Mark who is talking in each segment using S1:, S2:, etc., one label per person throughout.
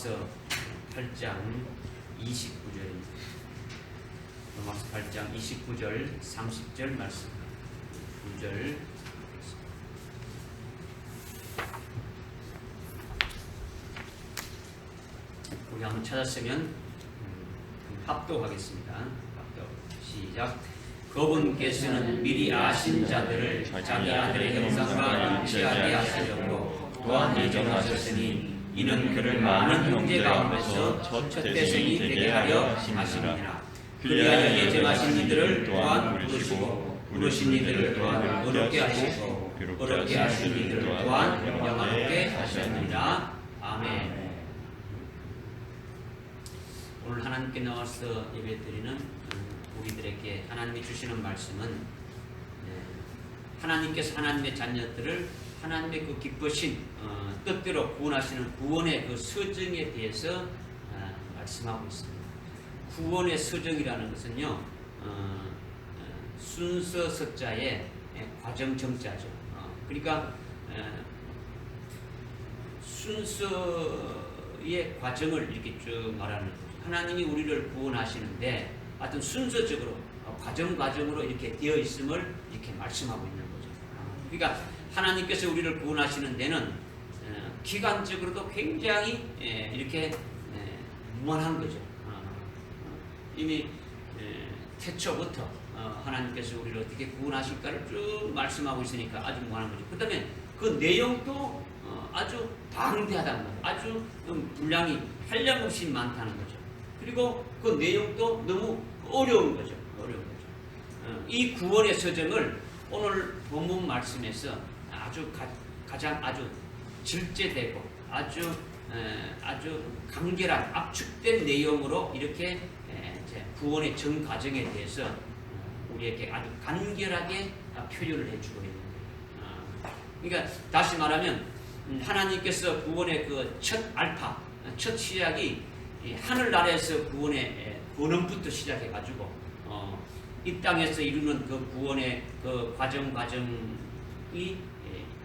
S1: 로마서 8장 29절입니다. 로마서 8장 29절 30절 말씀 9절 우리 한번 찾았으면 합독하겠습니다. 합독 시작. 그분께서는 미리 아신 자들을 자기 아들의 형상과 일치하게 하시려고 또한 예정하셨으니 이는 그를 많은 형제 가운데서 첫 태생이 되게 하려 하심이니라. 그리하여 예정하신 이들을 또한 부르시고 부르신 이들을 또한 의롭게 하시고 의롭게 하신 이들을 또한 영화롭게 하셨느니라. 아멘. 오늘 하나님께 나와서 예배드리는 우리들에게 하나님이 주시는 말씀은 하나님께서 하나님의 자녀들을 하나님의 그 기쁘신 뜻대로 구원하시는 구원의 그 서정에 대해서 말씀하고 있습니다. 구원의 서정이라는 것은요, 순서 석자의 과정 정자죠. 그러니까 순서의 과정을 이렇게 쭉 말하는 거죠. 하나님이 우리를 구원하시는데 어떤 순서적으로 과정으로 이렇게 되어 있음을 이렇게 말씀하고 있는 거죠. 그러니까 하나님께서 우리를 구원하시는 데는 기간적으로도 굉장히 이렇게 무한한 거죠. 이미 태초부터 하나님께서 우리를 어떻게 구원하실까를 쭉 말씀하고 있으니까 아주 무한한 거죠. 그 다음에 그 내용도 아주 방대하다는 거죠. 아주 분량이 한량없이 많다는 거죠. 그리고 그 내용도 너무 어려운 거죠. 이 구원의 서정을 오늘 본문 말씀에서 가장 질제되고 아주 간결한 압축된 내용으로 이렇게 구원의 전 과정에 대해서 우리에게 아주 간결하게 표현을 해주고 있는 거예요. 그러니까 다시 말하면 하나님께서 구원의 그 첫 알파, 첫 시작이 하늘나라에서 구원의 근원부터 시작해가지고 이 땅에서 이루는 그 구원의 그 과정이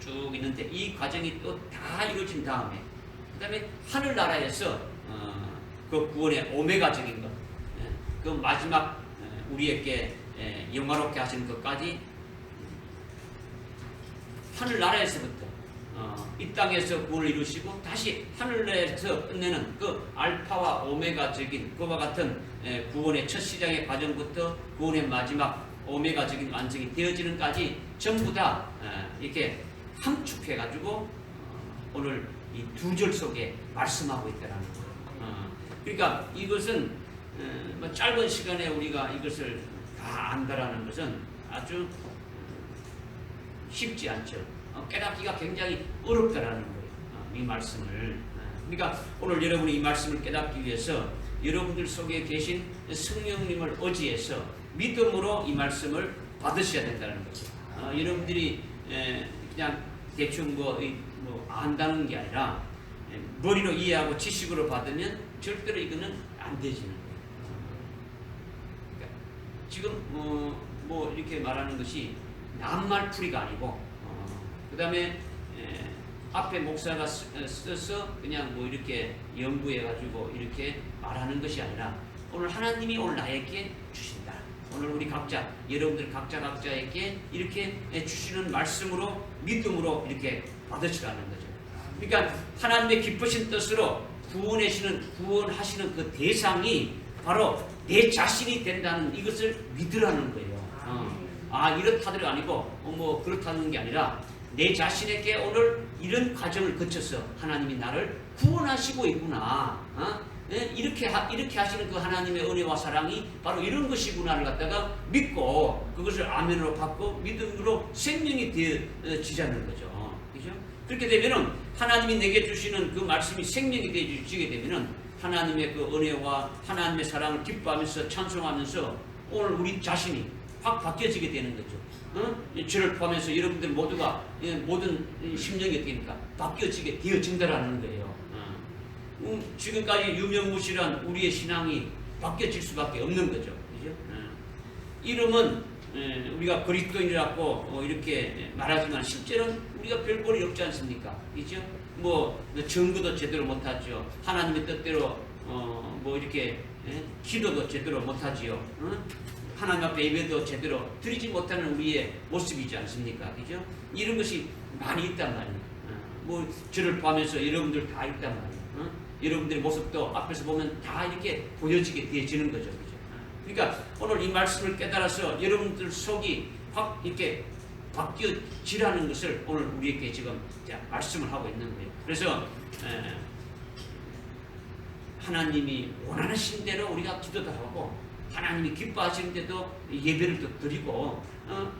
S1: 쭉 있는데 이 과정이 또 다 이루어진 다음에 그 다음에 하늘나라에서 그 구원의 오메가적인 것, 그 마지막 우리에게 영화롭게 하시는 것까지 하늘나라에서부터 이 땅에서 구원을 이루시고 다시 하늘나라에서 끝내는 그 알파와 오메가적인 그와 같은 구원의 첫 시작의 과정부터 구원의 마지막 오메가적인 완성이 되어지는까지 전부 다 이렇게 함축해가지고 오늘 이 두 절 속에 말씀하고 있다는 거예요. 그러니까 이것은 짧은 시간에 우리가 이것을 다 안다라는 것은 아주 쉽지 않죠. 깨닫기가 굉장히 어렵다라는 거예요. 이 말씀을. 그러니까 오늘 여러분이 이 말씀을 깨닫기 위해서 여러분들 속에 계신 성령님을 의지해서 믿음으로 이 말씀을 받으셔야 된다는 거죠. 여러분들이 그냥 대충 안다는 게 아니라 머리로 이해하고 지식으로 받으면 절대로 이거는 안 되지는 거예요. 그러니까 지금 이렇게 말하는 것이 낱말풀이가 아니고 그 다음에 앞에 목사가 써서 그냥 이렇게 연구해가지고 이렇게 말하는 것이 아니라 오늘 하나님이 오늘 나에게 주신다. 오늘 우리 각자, 여러분들 각자에게 이렇게 주시는 말씀으로 믿음으로 이렇게 받으시라는 거죠. 그러니까 하나님의 기쁘신 뜻으로 구원하시는 그 대상이 바로 내 자신이 된다는 이것을 믿으라는 거예요. 이렇다들이 아니고 그렇다는 게 아니라 내 자신에게 오늘 이런 과정을 거쳐서 하나님이 나를 구원하시고 있구나. 이렇게 하시는 그 하나님의 은혜와 사랑이 바로 이런 것이구나를 갖다가 믿고 그것을 아멘으로 받고 믿음으로 생명이 되어지자는 거죠. 그죠? 그렇게 되면은 하나님이 내게 주시는 그 말씀이 생명이 되어지게 되면은 하나님의 그 은혜와 하나님의 사랑을 기뻐하면서 찬송하면서 오늘 우리 자신이 확 바뀌어지게 되는 거죠. 저를 포함해서 여러분들 모두가 모든 심령이 어떻게 됩니까? 바뀌어지게 되어진다라는 거예요. 지금까지 유명무실한 우리의 신앙이 바뀌어질 수밖에 없는 거죠. 그죠? 이름은 우리가 그리스도인이라고 이렇게 말하지만 실제로는 우리가 별 볼이 없지 않습니까? 그죠? 뭐 증거도 제대로 못하죠. 하나님의 뜻대로 뭐 이렇게 기도도 제대로 못하지요. 하나님 앞에 예배도 제대로 드리지 못하는 우리의 모습이지 않습니까? 그죠? 이런 것이 많이 있단 말이에요. 뭐 저를 포함해서 여러분들 다 있단 말이에요. 여러분들의 모습도 앞에서 보면 다 이렇게 보여지게 되어지는 거죠. 그죠? 그러니까 오늘 이 말씀을 깨달아서 여러분들 속이 확 이렇게 바뀌어지라는 것을 오늘 우리에게 지금 말씀을 하고 있는 거예요. 그래서 하나님이 원하신 대로 우리가 기도도 하고 하나님이 기뻐하시는 데도 예배를 또 드리고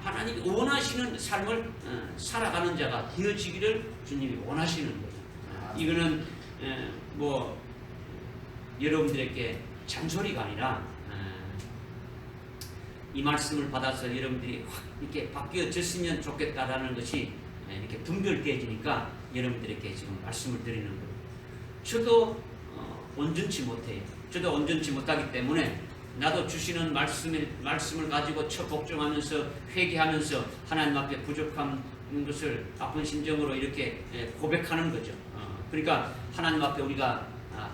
S1: 하나님이 원하시는 삶을 살아가는 자가 되어지기를 주님이 원하시는 거예요. 이거는 뭐 여러분들에게 잔소리가 아니라 이 말씀을 받아서 여러분들이 확 이렇게 바뀌어졌으면 좋겠다라는 것이 이렇게 분별되어지니까 여러분들에게 지금 말씀을 드리는 거예요. 저도 온전치 못해요. 저도 온전치 못하기 때문에 나도 주시는 말씀을 가지고 복종하면서 회개하면서 하나님 앞에 부족한 것을 아픈 심정으로 이렇게 고백하는 거죠. 그러니까 하나님 앞에 우리가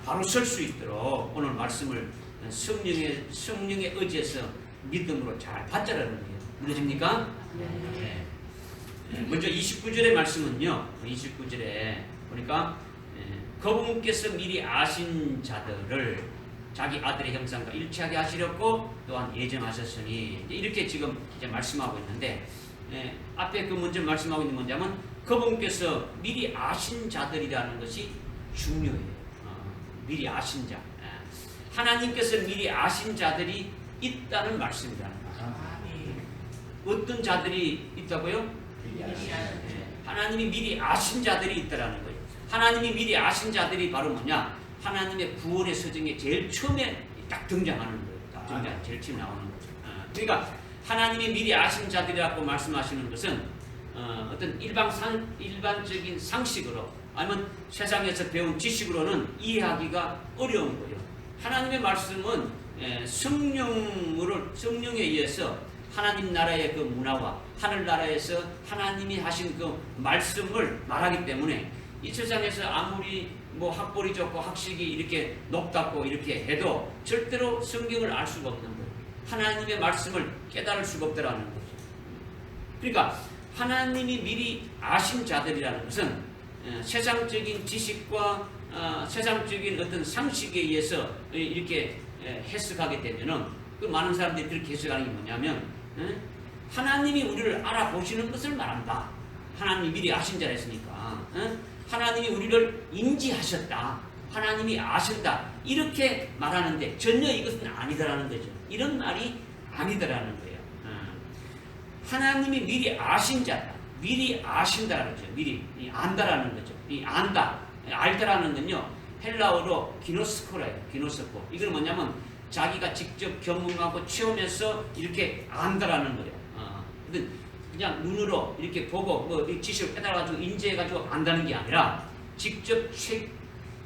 S1: 바로 설 수 있도록 오늘 말씀을 성령의 의지에서 믿음으로 잘 받자라는 거예요. 믿으십니까? 네. 먼저 29절의 말씀은요. 29절에 보니까 그분께서 미리 아신 자들을 자기 아들의 형상과 일치하게 하시려고 또한 예정하셨으니 이렇게 지금 이제 말씀하고 있는데 앞에 그 먼저 말씀하고 있는 뭐냐면 그분께서 미리 아신 자들이라는 것이 중요해요. 미리 아신 자. 하나님께서 미리 아신 자들이 있다는 말씀이라는 거죠. 어떤 자들이 있다고요? 하나님이 미리 아신 자들이 있다라는 거예요. 하나님이 미리 아신 자들이 바로 뭐냐? 하나님의 구원의 서정에 제일 처음에 딱 등장하는 거예요. 제일 처음 나오는 거죠. 그러니까 하나님이 미리 아신 자들이라고 말씀하시는 것은 어떤 일반적인 상식으로 아니면 세상에서 배운 지식으로는 이해하기가 어려운 거예요. 하나님의 말씀은 성령에 의해서 하나님 나라의 그 문화와 하늘나라에서 하나님이 하신 그 말씀을 말하기 때문에 이 세상에서 아무리 뭐 학벌이 좋고 학식이 이렇게 높다고 이렇게 해도 절대로 성경을 알 수가 없는 거예요. 하나님의 말씀을 깨달을 수가 없다라는 거죠. 그러니까 하나님이 미리 아신 자들이라는 것은 세상적인 지식과 세상적인 어떤 상식에 의해서 이렇게 해석하게 되면은 그 많은 사람들이 그렇게 해석하는 게 뭐냐면 하나님이 우리를 알아보시는 것을 말한다. 하나님이 미리 아신 자라 했으니까 하나님이 우리를 인지하셨다. 하나님이 아신다. 이렇게 말하는데 전혀 이것은 아니다라는 거죠. 이런 말이 아니다라는 거예요. 하나님이 미리 아신 자다. 미리 아신다라는 거죠. 미리 안다라는 거죠. 이 안다. 알다라는 건요. 헬라어로 기노스코라예요. 기노스코. 이건 뭐냐면 자기가 직접 경험하고 체험해서 이렇게 안다라는 거예요. 그냥 눈으로 이렇게 보고 뭐 지식을 깨달아가지고 인지해가지고 안다는 게 아니라 직접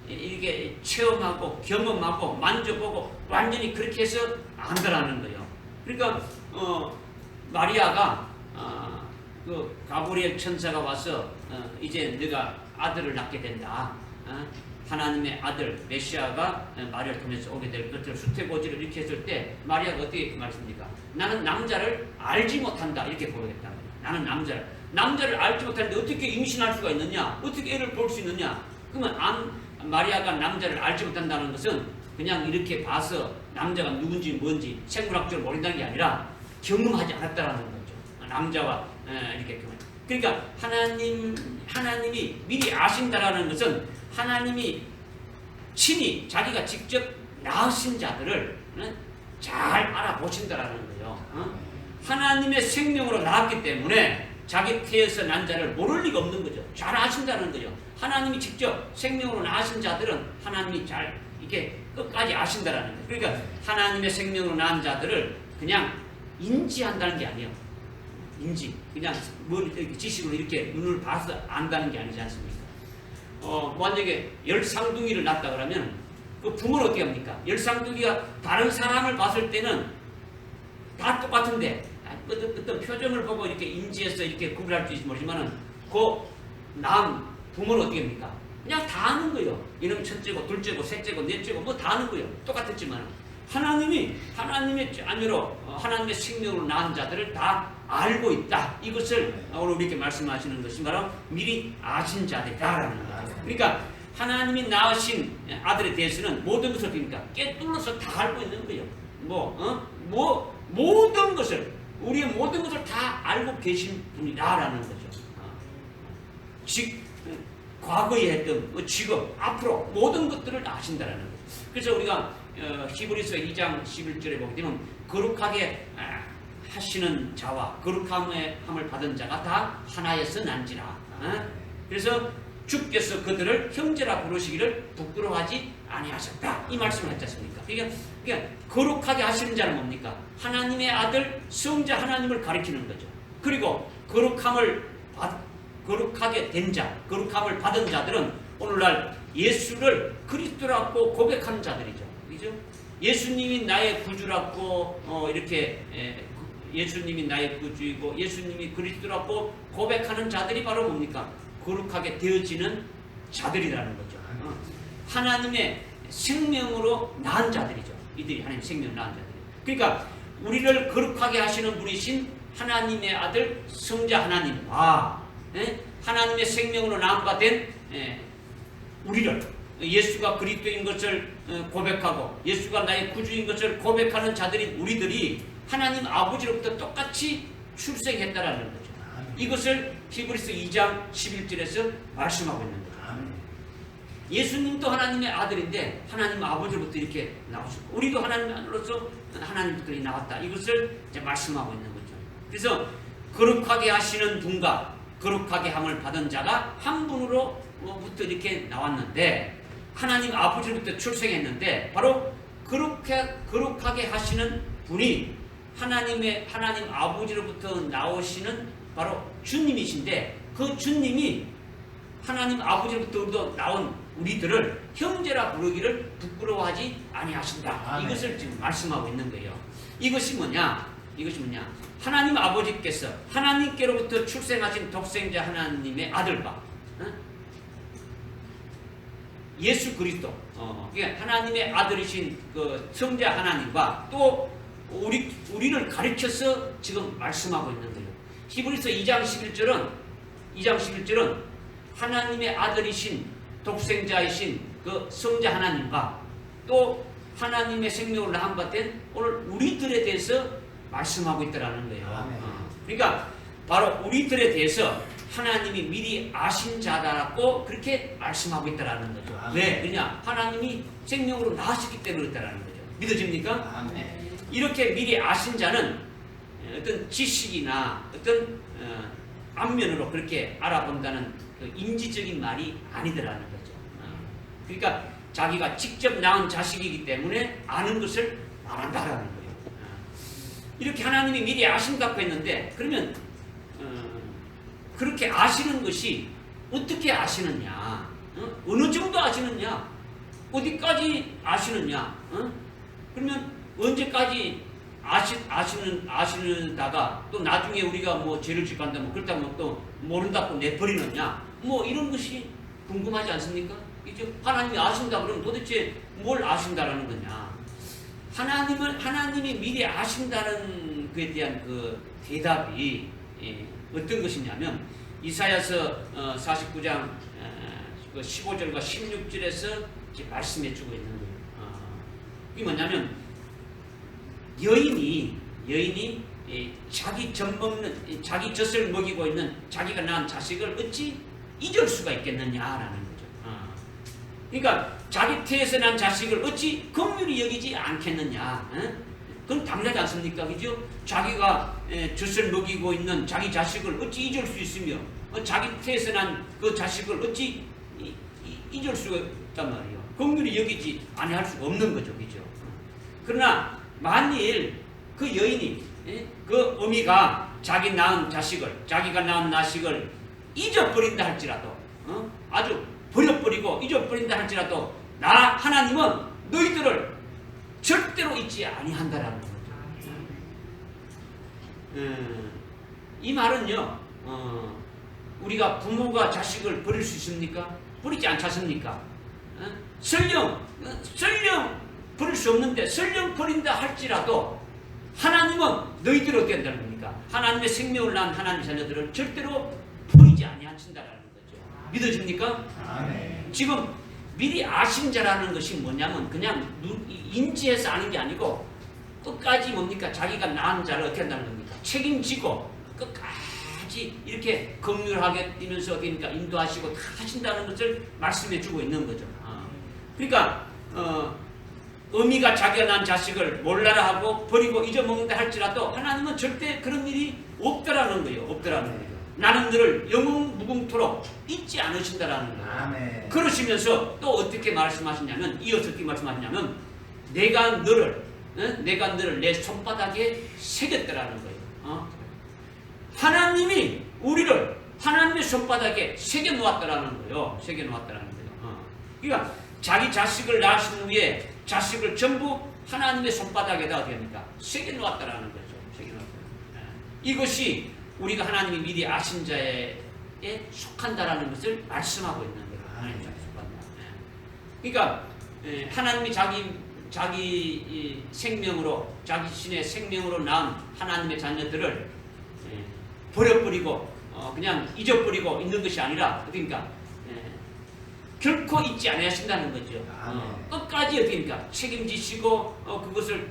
S1: 이렇게 체험하고 경험하고 만져보고 완전히 그렇게 해서 안다라는 거예요. 그러니까 마리아가 그 가브리엘 천사가 와서 이제 네가 아들을 낳게 된다. 하나님의 아들 메시아가 마리아를 통해서 오게 될 것을 수태고지를 이렇게 했을 때 마리아가 어떻게 말했습니까? 나는 남자를 알지 못한다 이렇게 고백했다. 나는 남자를 알지 못하는데 어떻게 임신할 수가 있느냐? 어떻게 애를 볼 수 있느냐? 그러면 마리아가 남자를 알지 못한다는 것은 그냥 이렇게 봐서 남자가 누군지 뭔지 생물학적으로 모른다는 게 아니라 경험하지 않았다라는 거죠. 남자와 이렇게 경험. 그러니까 하나님이 미리 아신다라는 것은 하나님이 친히 자기가 직접 낳으신 자들을 잘 알아보신다라는 거예요. 하나님의 생명으로 낳았기 때문에 자기 태에서 난 자를 모를 리가 없는 거죠. 잘 아신다는 거죠. 하나님이 직접 생명으로 낳으신 자들은 하나님이 잘 이렇게 끝까지 아신다라는 거예요. 그러니까 하나님의 생명으로 낳은 자들을 그냥 인지한다는 게 아니에요. 그냥 머리 지식으로 이렇게 눈을 봐서 안다는 게 아니지 않습니까? 만약에 열상둥이를 낳았다 그러면 그 부모는 어떻게 합니까? 열상둥이가 다른 사람을 봤을 때는 다 똑같은데 어떤 표정을 보고 이렇게 인지해서 이렇게 구별할 수 있을지 모르지만은 그 낳은 부모는 어떻게 합니까? 그냥 다 하는 거예요. 이놈 첫째고 둘째고 셋째고 넷째고 뭐 다 하는 거예요. 똑같았지만 하나님의 자녀로 하나님의 생명으로 낳은 자들을 다 알고 있다. 이것을 오늘 이렇게 말씀하시는 것이 바로 미리 아신 자들이다라는 거죠. 그러니까 하나님이 낳으신 아들에 대해서는 모든 것을 그러니까 깨뚫어서 다 알고 있는 거예요. 모든 것을 우리의 모든 것을 다 알고 계신 분이다라는 거죠. 과거에 했던 지금 앞으로 모든 것들을 아신다라는 거죠. 그래서 우리가 히브리서 2장 11절에 보게 되면 거룩하게 하시는 자와 거룩함을 받은 자가 다 하나에서 난지라. 그래서 주께서 그들을 형제라 부르시기를 부끄러워하지 아니하셨다. 이 말씀을 했지 않습니까? 그러니까 거룩하게 하시는 자는 뭡니까? 하나님의 아들 성자 하나님을 가리키는 거죠. 그리고 거룩하게 된 자, 거룩함을 받은 자들은 오늘날 예수를 그리스도라고 고백하는 자들이죠. 그죠? 예수님이 나의 구주라고 이렇게 예수님이 나의 구주이고 예수님이 그리스도라고 고백하는 자들이 바로 뭡니까? 거룩하게 되어지는 자들이라는 거죠. 하나님의 생명으로 낳은 자들이죠. 이들이 하나님의 생명을 낳은 자들이에요. 그러니까 우리를 거룩하게 하시는 분이신 하나님의 아들 성자 하나님과 하나님의 생명으로 낳은 바 된 우리를 예수가 그리스도인 것을 고백하고 예수가 나의 구주인 것을 고백하는 자들인 우리들이 하나님 아버지로부터 똑같이 출생했다라는 거죠. 이것을 히브리서 2장 11절에서 말씀하고 있는 거죠. 예수님도 하나님의 아들인데 하나님 아버지로부터 이렇게 나오셨고 우리도 하나님의 아들로서 하나님부터 나왔다. 이것을 이제 말씀하고 있는 거죠. 그래서 거룩하게 하시는 분과 거룩하게 함을 받은 자가 한 분으로부터 이렇게 나왔는데 하나님 아버지로부터 출생했는데 바로 거룩하게 하시는 분이 하나님 아버지로부터 나오시는 바로 주님이신데 그 주님이 하나님 아버지로부터 나온 우리들을 형제라 부르기를 부끄러워하지 아니하신다. 이것을 지금 말씀하고 있는 거예요. 이것이 뭐냐? 하나님 아버지께서 하나님께로부터 출생하신 독생자 하나님의 아들과 예수 그리스도 하나님의 아들이신 그 성자 하나님과 또 우리를 가르쳐서 지금 말씀하고 있는 거예요. 히브리서 2장 11절은 하나님의 아들이신 독생자이신 그 성자 하나님과 또 하나님의 생명을 낳은 바 된 오늘 우리들에 대해서 말씀하고 있다라는 거예요. 그러니까 바로 우리들에 대해서 하나님이 미리 아신 자다라고 그렇게 말씀하고 있다라는 거죠. 왜? 그냥 하나님이 생명으로 낳으셨기 때문에 그렇다라는 거죠. 믿어집니까? 이렇게 미리 아신 자는 어떤 지식이나 어떤 안면으로 그렇게 알아본다는 그 인지적인 말이 아니더라는 거죠. 그러니까 자기가 직접 낳은 자식이기 때문에 아는 것을 말한다라는 거예요. 이렇게 하나님이 미리 아신다고 했는데 그러면 그렇게 아시는 것이 어떻게 아시느냐? 어느 정도 아시느냐? 어디까지 아시느냐? 그러면 언제까지 아시는다가 또 나중에 우리가 뭐 죄를 짓간다 뭐 그렇다면 또 모른다고 내버리느냐? 뭐 이런 것이 궁금하지 않습니까? 이제 하나님이 아신다 그러면 도대체 뭘 아신다라는 거냐? 하나님이 미리 아신다는 것에 대한 그 대답이 어떤 것이냐면 이사야서 49장 15절과 16절에서 말씀해 주고 있는 거예요. 이게 뭐냐면 여인이 자기 자기 젖을 먹이고 있는 자기가 낳은 자식을 어찌 잊을 수가 있겠느냐라는 거죠. 그러니까 자기 태에서 난 자식을 어찌 긍휼히 여기지 않겠느냐. 그건 당연하지 않습니까? 그죠? 자기가 젖을 먹이고 있는 자기 자식을 어찌 잊을 수 있으며 자기 태에서 난 그 자식을 어찌 잊을 수가 있단 말이에요. 긍휼히 여기지 아니할 수가 없는 거죠. 그죠? 그러나 만일 그 여인이 그 어미가 자기가 낳은 자식을 잊어버린다 할지라도 아주 버려버리고 잊어버린다 할지라도 나 하나님은 너희들을 절대로 잊지 아니한다라는 거죠. 이 말은요 우리가 부모가 자식을 버릴 수 있습니까? 버리지 않지 않습니까? 설령 버릴 수 없는데 설령 버린다 할지라도 하나님은 너희들을 어떻게 한다는 겁니까? 하나님의 생명을 낳은 하나님의 자녀들을 절대로 버리지 아니하신다라는 거죠. 믿어집니까?
S2: 아멘.
S1: 지금 미리 아신 자라는 것이 뭐냐면 그냥 인지해서 아는 게 아니고 끝까지 뭡니까? 자기가 낳은 자를 어떻게 한다는 겁니까? 책임지고 끝까지 이렇게 긍휼하게 뛰면서 어디니까 인도하시고 다 하신다는 것을 말씀해 주고 있는 거죠. 그러니까 어미가 자기가 낳은 자식을 몰라라 하고 버리고 잊어먹는다 할지라도 하나님은 절대 그런 일이 없더라는 거예요. 없더라는 거예요. 나는 너를 영웅 무궁토록 잊지 않으신다라는 거예요.
S2: 아멘.
S1: 그러시면서 또 어떻게 말씀하시냐면 이어서 어떻게 말씀하시냐면 내가 너를 내 손바닥에 새겼더라는 거예요. 하나님이 우리를 하나님의 손바닥에 새겨 놓았더라는 거예요. 새겨 놓았더라는 거예요. 그러니까 자기 자식을 낳으신 후에 자식을 전부 하나님의 손바닥에다 어떻게 합니까? 새겨 놓았다라는 거죠. 새겨 놓았다. 이것이 우리가 하나님이 미리 아신 자에 속한다라는 것을 말씀하고 있는 거예요. 하나님 자에 속한다. 그러니까 하나님이 자기 생명으로 자기 신의 생명으로 낳은 하나님의 자녀들을 버려버리고 그냥 잊어버리고 있는 것이 아니라 그러니까 결코 잊지 않으신다는 거죠. 끝까지 어떻게니까 책임지시고 그것을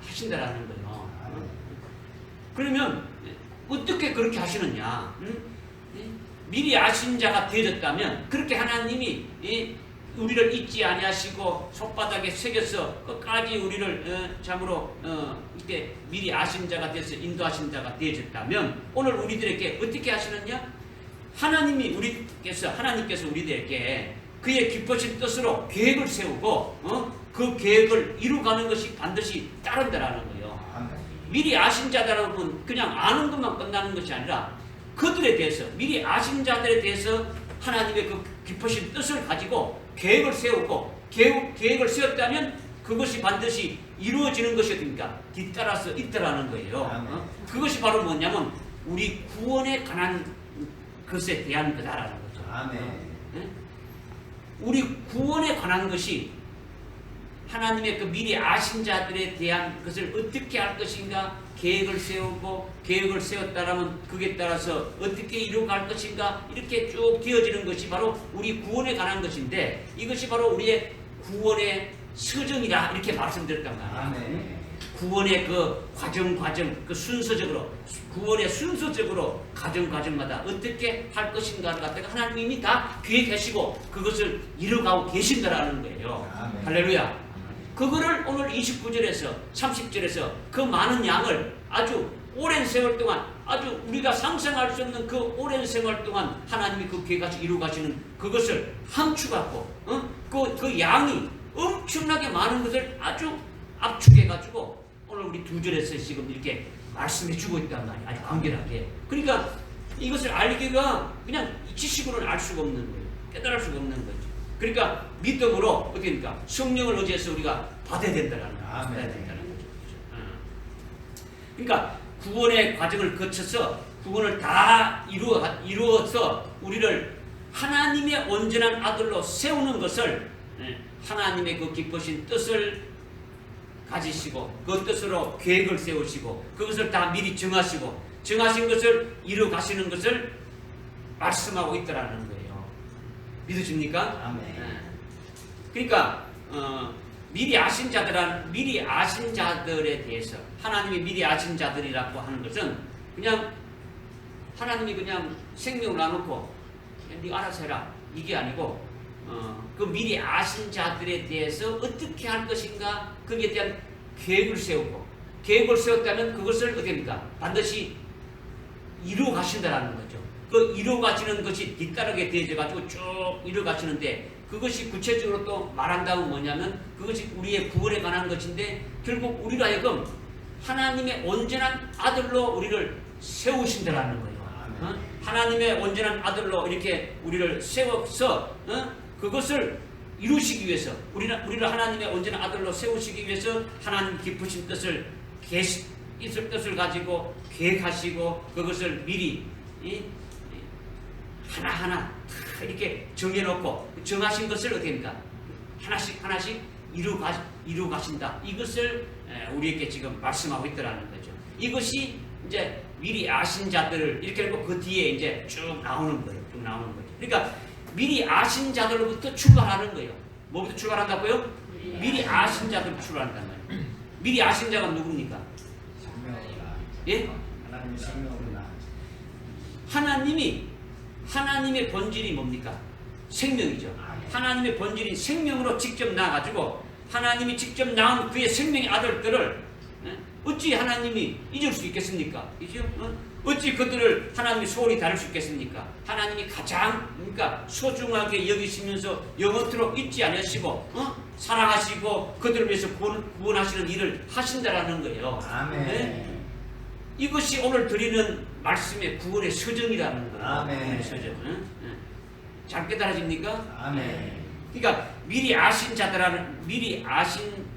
S1: 하신다라는 거예요. 그러면 어떻게 그렇게 하시느냐? 미리 아신 자가 되어졌다면 그렇게 하나님이 우리를 잊지 아니하시고 손바닥에 새겨서 끝까지 우리를 참으로 이렇게 미리 아신 자가 돼서 인도하신 자가 되어졌다면 오늘 우리들에게 어떻게 하시느냐? 하나님께서 우리들에게 그의 기쁘신 뜻으로 계획을 세우고 그 계획을 이루가는 것이 반드시 따른다라는 거예요. 미리 아신 자들은 그냥 아는 것만 끝나는 것이 아니라 그들에 대해서 미리 아신 자들에 대해서 하나님의 그 기쁘신 뜻을 가지고 계획을 세우고 계획을 세웠다면 그것이 반드시 이루어지는 것이 어딥니까? 뒤따라서 있더라는 거예요. 그것이 바로 뭐냐면 우리 구원에 관한 것에 대한 거다라는 거죠.
S2: 아멘.
S1: 우리 구원에 관한 것이 하나님의 그 미리 아신 자들에 대한 것을 어떻게 할 것인가 계획을 세우고 계획을 세웠다라면 그에 따라서 어떻게 이루어갈 것인가 이렇게 쭉 되어지는 것이 바로 우리 구원에 관한 것인데 이것이 바로 우리의 구원의 서정이라 이렇게 말씀드렸단 말이에요. 구원의 그 과정 그 순서적으로 구원의 순서적으로 과정마다 어떻게 할 것인가를 갖다가 하나님이 다 계획하시고 그것을 이루어가고 계신다라는 거예요.
S2: 아멘.
S1: 할렐루야. 그거를 오늘 29절에서 30절에서 그 많은 양을 아주 오랜 세월 동안 아주 우리가 상상할 수 없는 그 오랜 세월 동안 하나님이 그 계획까지 이루어가시는 그것을 함축하고 그 양이 엄청나게 많은 것을 아주 압축해가지고 오늘 우리 2절에서 지금 이렇게 말씀해 주고 있단 말이에요. 아주 간결하게. 그러니까 이것을 알기가 그냥 지식으로는 알 수가 없는 거예요. 깨달을 수가 없는 거죠. 그러니까 믿음으로 어떻게니까 성령을 의지해서 우리가 받아야 된다는 거죠. 그러니까 구원의 과정을 거쳐서 구원을 다 이루어서 우리를 하나님의 온전한 아들로 세우는 것을 하나님의 그 기쁘신 뜻을 가지시고 그 뜻으로 계획을 세우시고 그것을 다 미리 정하신 것을 이루 가시는 것을 말씀하고 있더라는 거예요. 믿으십니까?
S2: 아멘.
S1: 그러니까 미리 아신 자들에 대해서 하나님이 미리 아신 자들이라고 하는 것은 그냥 하나님이 그냥 생명을 나놓고 네 알아서 해라 이게 아니고 그 미리 아신 자들에 대해서 어떻게 할 것인가 거기에 대한 계획을 세우고 계획을 세웠다면 그것을 어떻게합니까? 반드시 이루어 가신다라는 거죠. 그 이루어 가시는 것이 뒤따르게 되어져 가지고 쭉 이루어 가시는데 그것이 구체적으로 또 말한다면 뭐냐면 그것이 우리의 구원에 관한 것인데 결국 우리로 하여금 하나님의 온전한 아들로 우리를 세우신다라는 거예요. 하나님의 온전한 아들로 이렇게 우리를 세워서 그것을 이루시기 위해서 우리를 하나님의 온전한 아들로 세우시기 위해서 하나님 기쁘신 뜻을 가지고 계획하시고 그것을 미리 하나하나 이렇게 정해놓고 정하신 것을 어떻게 합니까? 하나씩 이루 가신다. 이것을 우리에게 지금 말씀하고 있더라는 거죠. 이것이 이제 미리 아신 자들을 이렇게 하고 그 뒤에 이제 쭉 나오는 거예요. 쭉 나오는 거죠. 그러니까 미리 아신 자들로부터 출발하는 거예요. 뭐부터 출발한다고요? 미리 아신 자들 출발한단 말이에요. 미리 아신 자가 누굽니까? 예?
S2: 하나님의 생명으로 나.
S1: 하나님의 본질이 뭡니까? 생명이죠. 하나님의 본질인 생명으로 직접 나와가지고 하나님이 직접 낳은 그의 생명의 아들들을 어찌 하나님이 잊을 수 있겠습니까? 그죠? 어찌 그들을 하나님이 소원이 다룰 수 있겠습니까? 하나님이 가장 그러니까 소중하게 여기시면서 영원토록 잊지 않으시고 사랑하시고 그들을 위해서 구원하시는 일을 하신다라는 거예요.
S2: 아멘.
S1: 네? 이것이 오늘 드리는 말씀의 구원의 서정이라는 거예요.
S2: 아멘.
S1: 구원의 서정. 잘 깨달아집니까?
S2: 아멘.
S1: 그러니까 미리 아신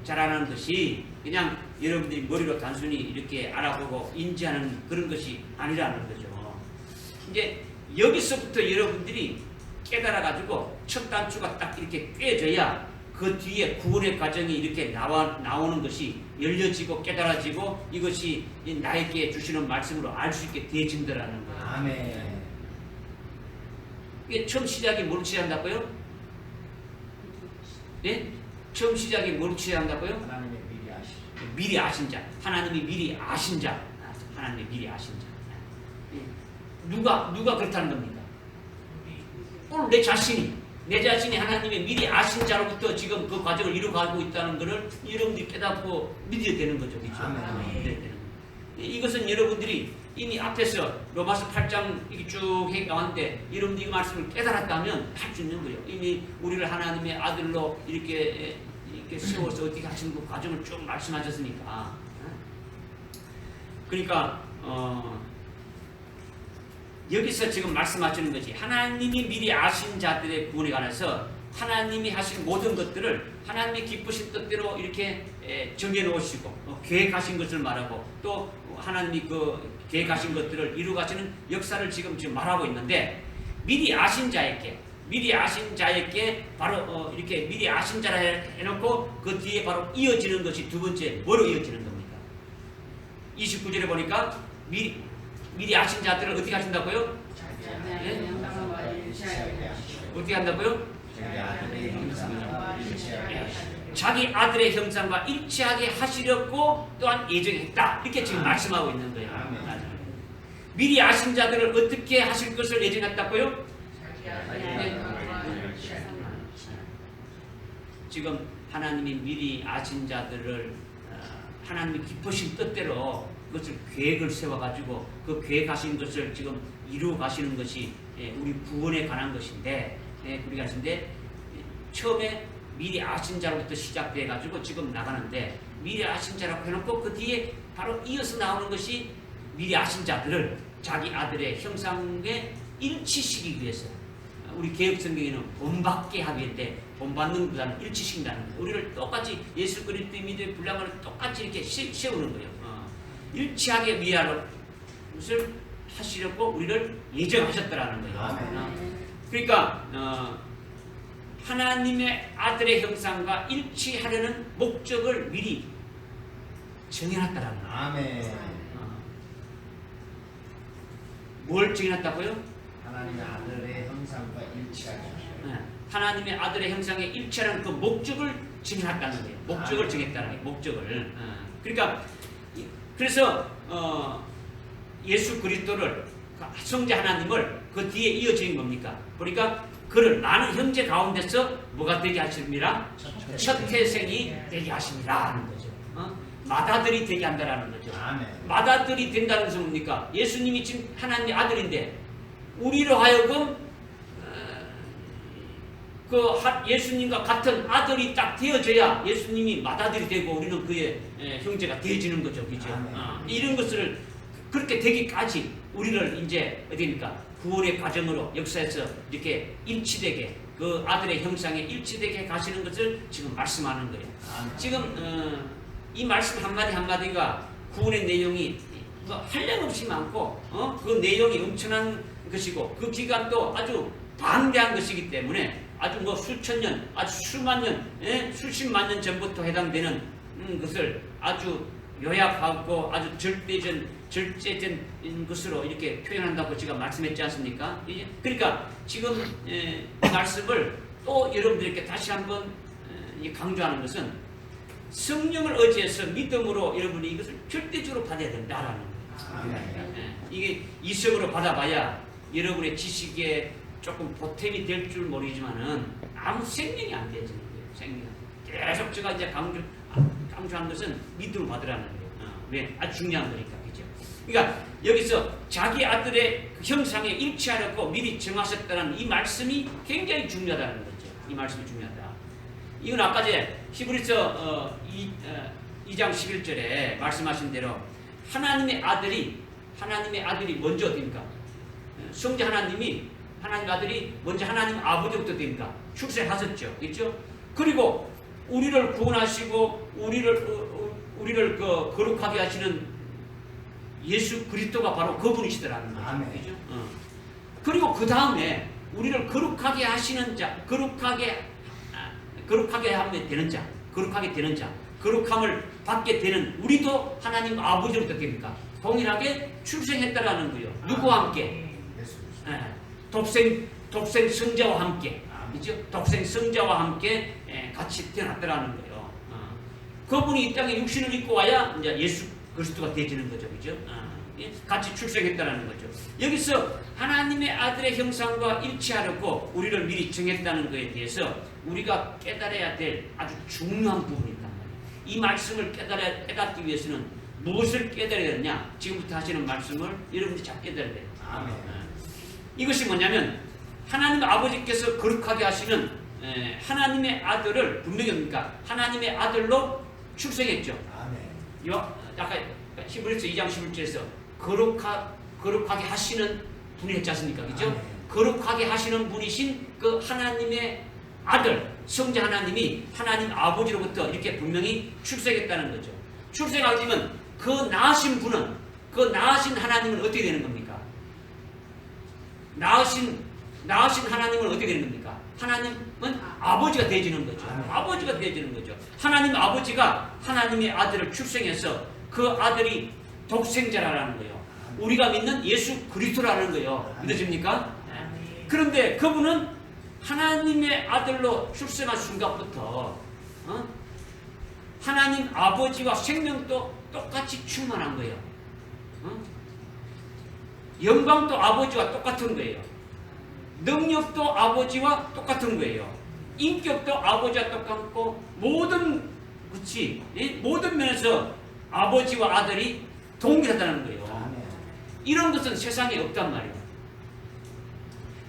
S1: 자라는 것이 그냥 여러분들이 머리로 단순히 이렇게 알아보고 인지하는 그런 것이 아니라는 거죠. 이제 여기서부터 여러분들이 깨달아가지고 첫 단추가 딱 이렇게 꿰져야 그 뒤에 구원의 과정이 이렇게 나오는 것이 열려지고 깨달아지고 이것이 나에게 주시는 말씀으로 알 수 있게 되어진다라는 거예요.
S2: 아멘.
S1: 이게 처음 시작이 뭘 취한다고요? 예? 처음 시작이 뭘 취한다고요?
S2: 하나님의 미리 아시.
S1: 미리 아신 자. 하나님이 미리 아신 자. 하나님이 미리 아신 자. 누가 그렇다는 겁니까? 오늘 내 자신이 하나님의 미리 아신 자로부터 지금 그 과정을 이루어가고 있다는 것을 여러분들이 깨닫고 믿어야 되는 거죠. 그렇죠?
S2: 아멘.
S1: 이것은 여러분들이 이미 앞에서 로마서 8장 이렇게 쭉 나왔는데 여러분들이 이 말씀을 깨달았다면 할 수 있는 거예요. 이미 우리를 하나님의 아들로 이렇게 세워서 어떻게 하시는 그 과정을 쭉 말씀하셨으니까. 그러니까 여기서 지금 말씀하시는 것이 하나님이 미리 아신 자들의 구원에 관해서 하나님이 하신 모든 것들을 하나님이 기쁘신 뜻대로 이렇게 정해놓으시고 계획하신 것을 말하고 또 하나님이 그 계획하신 것들을 이루어가시는 역사를 지금 말하고 있는데 미리 아신 자에게 바로 이렇게 미리 아신 자라 해놓고 그 뒤에 바로 이어지는 것이 두 번째 뭐로 이어지는 겁니까? 29절에 보니까 미리 아신 자들을 어떻게 하신다고요? 예? 어떻게 한다고요? 자기 아들의 형상과 일치하게 하시려고 또한 예정했다. 이렇게 지금 말씀하고 있는 거예요. 미리 아신 자들을 어떻게 하실 것을 예정했다고요? 지금 하나님이 미리 아신 자들을 하나님이 기쁘신 뜻대로 그것을 계획을 세워가지고 그 계획하신 것을 지금 이루어 가시는 것이 우리 구원에 관한 것인데 우리가 하신데 처음에 미리 아신 자로부터 시작돼 가지고 지금 나가는데 미리 아신 자라고 해놓고 그 뒤에 바로 이어서 나오는 것이 미리 아신 자들을 자기 아들의 형상에 일치시키기 위해서 우리 개혁성경에는 본받게 하기인데 본받는 것보다는 일치시킨다는 거예요. 우리를 똑같이 예수 그리스도의 믿음의 분량을 똑같이 이렇게 세우는 거예요. 일치하게 위하는 것을 하시려고 우리를 예정하셨더라는 거예요. 그러니까 하나님의 아들의 형상과 일치하려는 목적을 미리 정해놨다라는 거예요.
S2: 아멘.
S1: 뭘 정해놨다고요?
S2: 하나님의 아들의 형상과 일치하게 하시고.
S1: 하나님의 아들의 형상에 일치하는 그 목적을 정해놨다는 거예요. 목적을 정했다는 거예요. 목적을. 그러니까 그래서 예수 그리스도를 성자 하나님을 그 뒤에 이어진 겁니까? 그러니까 그를 많은 형제 가운데서 뭐가 되게 하십니다? 첫 태생이 되게 하십니다 하는 거죠. 맏아들이 되게 한다라는 거죠. 맏아들이 된다는 것은 뭡니까? 예수님이 지금 하나님의 아들인데 우리로 하여금 그 예수님과 같은 아들이 딱 되어져야 예수님이 맏아들이 되고 우리는 그의 형제가 되어지는 거죠. 그죠? 이런 것을 그렇게 되기까지 우리를 이제 어디입니까? 구원의 과정으로 역사에서 이렇게 일치되게 그 아들의 형상에 일치되게 가시는 것을 지금 말씀하는 거예요. 지금 이 말씀 한마디 한마디가 구원의 내용이 한량없이 많고 그 내용이 엄청난 것이고 그 기간도 아주 방대한 것이기 때문에 아주 뭐 수천 년, 아주 수만 년, 수십만 년 전부터 해당되는 것을 아주 요약하고 아주 절제된 것으로 이렇게 표현한다고 제가 말씀했지 않습니까? 그러니까 지금 이 말씀을 또 여러분들께 다시 한번 강조하는 것은 성령을 의지해서 믿음으로 여러분이 이것을 절대적으로 받아야 된다라는 거예요. 이게 이성으로 받아봐야 여러분의 지식에 조금 보탬이 될 줄 모르지만은 아무 생명이 안 되지는 거예요. 생명. 계속 제가 이제 강조한 것은 믿음을 받으라는 거예요. 왜? 아주 중요한 거니까, 그죠? 그러니까 여기서 자기 아들의 그 형상에 일치하려고 미리 정하셨다는 이 말씀이 굉장히 중요하다는 거죠. 이 말씀이 중요하다. 이건 아까 제 히브리서 2장 11절에 말씀하신 대로 하나님의 아들이 먼저 됩니까? 성자 하나님 아들이 먼저 하나님 아버지부터 됩니까? 출생하셨죠. 그렇죠? 그리고 우리를 구원하시고 우리를 거룩하게 하시는 예수 그리스도가 바로 그분이시더라는 거죠. 그렇죠? 그리고 그 다음에 우리를 거룩하게 하시는 자, 거룩하게 하면 되는 자, 거룩하게 되는 자, 거룩함을 받게 되는 우리도 하나님 아버지로부터 됩니까? 동일하게 출생했다라는 거예요. 누구와 함께? 독생 성자와 함께, 그죠? 독생 성자와 함께 같이 태어났다라는 거예요. 그분이 이 땅에 육신을 입고 와야 이제 예수 그리스도가 되지는 거죠, 그죠? 같이 출생했다라는 거죠. 여기서 하나님의 아들의 형상과 일치하려고 우리를 미리 정했다는 것에 대해서 우리가 깨달아야 될 아주 중요한 부분이 있단 말이에요. 이 말씀을 깨닫기 위해서는 무엇을 깨달아야 되느냐? 지금부터 하시는 말씀을 여러분들이 잘 깨달아야 돼요. 이것이 뭐냐면 하나님 아버지께서 거룩하게 하시는 하나님의 아들을 분명히 뭡니까? 하나님의 아들로 출생했죠. 아까 히브리서 2장 11절에서 거룩하게 하시는 분이 했지 않습니까? 그죠? 거룩하게 하시는 분이신 그 하나님의 아들, 성자 하나님이 하나님 아버지로부터 이렇게 분명히 출생했다는 거죠. 출생하게 되면 그 낳으신 분은, 그 낳으신 하나님은 어떻게 되는 겁니까? 낳으신 하나님은 어떻게 되는 겁니까? 하나님은 아버지가 되어지는 거죠. 아버지가 되어지는 거죠. 하나님 아버지가 하나님의 아들을 출생해서 그 아들이 독생자라는 거예요. 우리가 믿는 예수 그리스도라는 거예요. 믿어집니까? 그런데 그분은 하나님의 아들로 출생한 순간부터 하나님 아버지와 생명도 똑같이 충만한 거예요. 영광도 아버지와 똑같은 거예요. 능력도 아버지와 똑같은 거예요. 인격도 아버지와 똑같고 모든 면에서 아버지와 아들이 동일하다는 거예요. 이런 것은 세상에 없단 말이에요.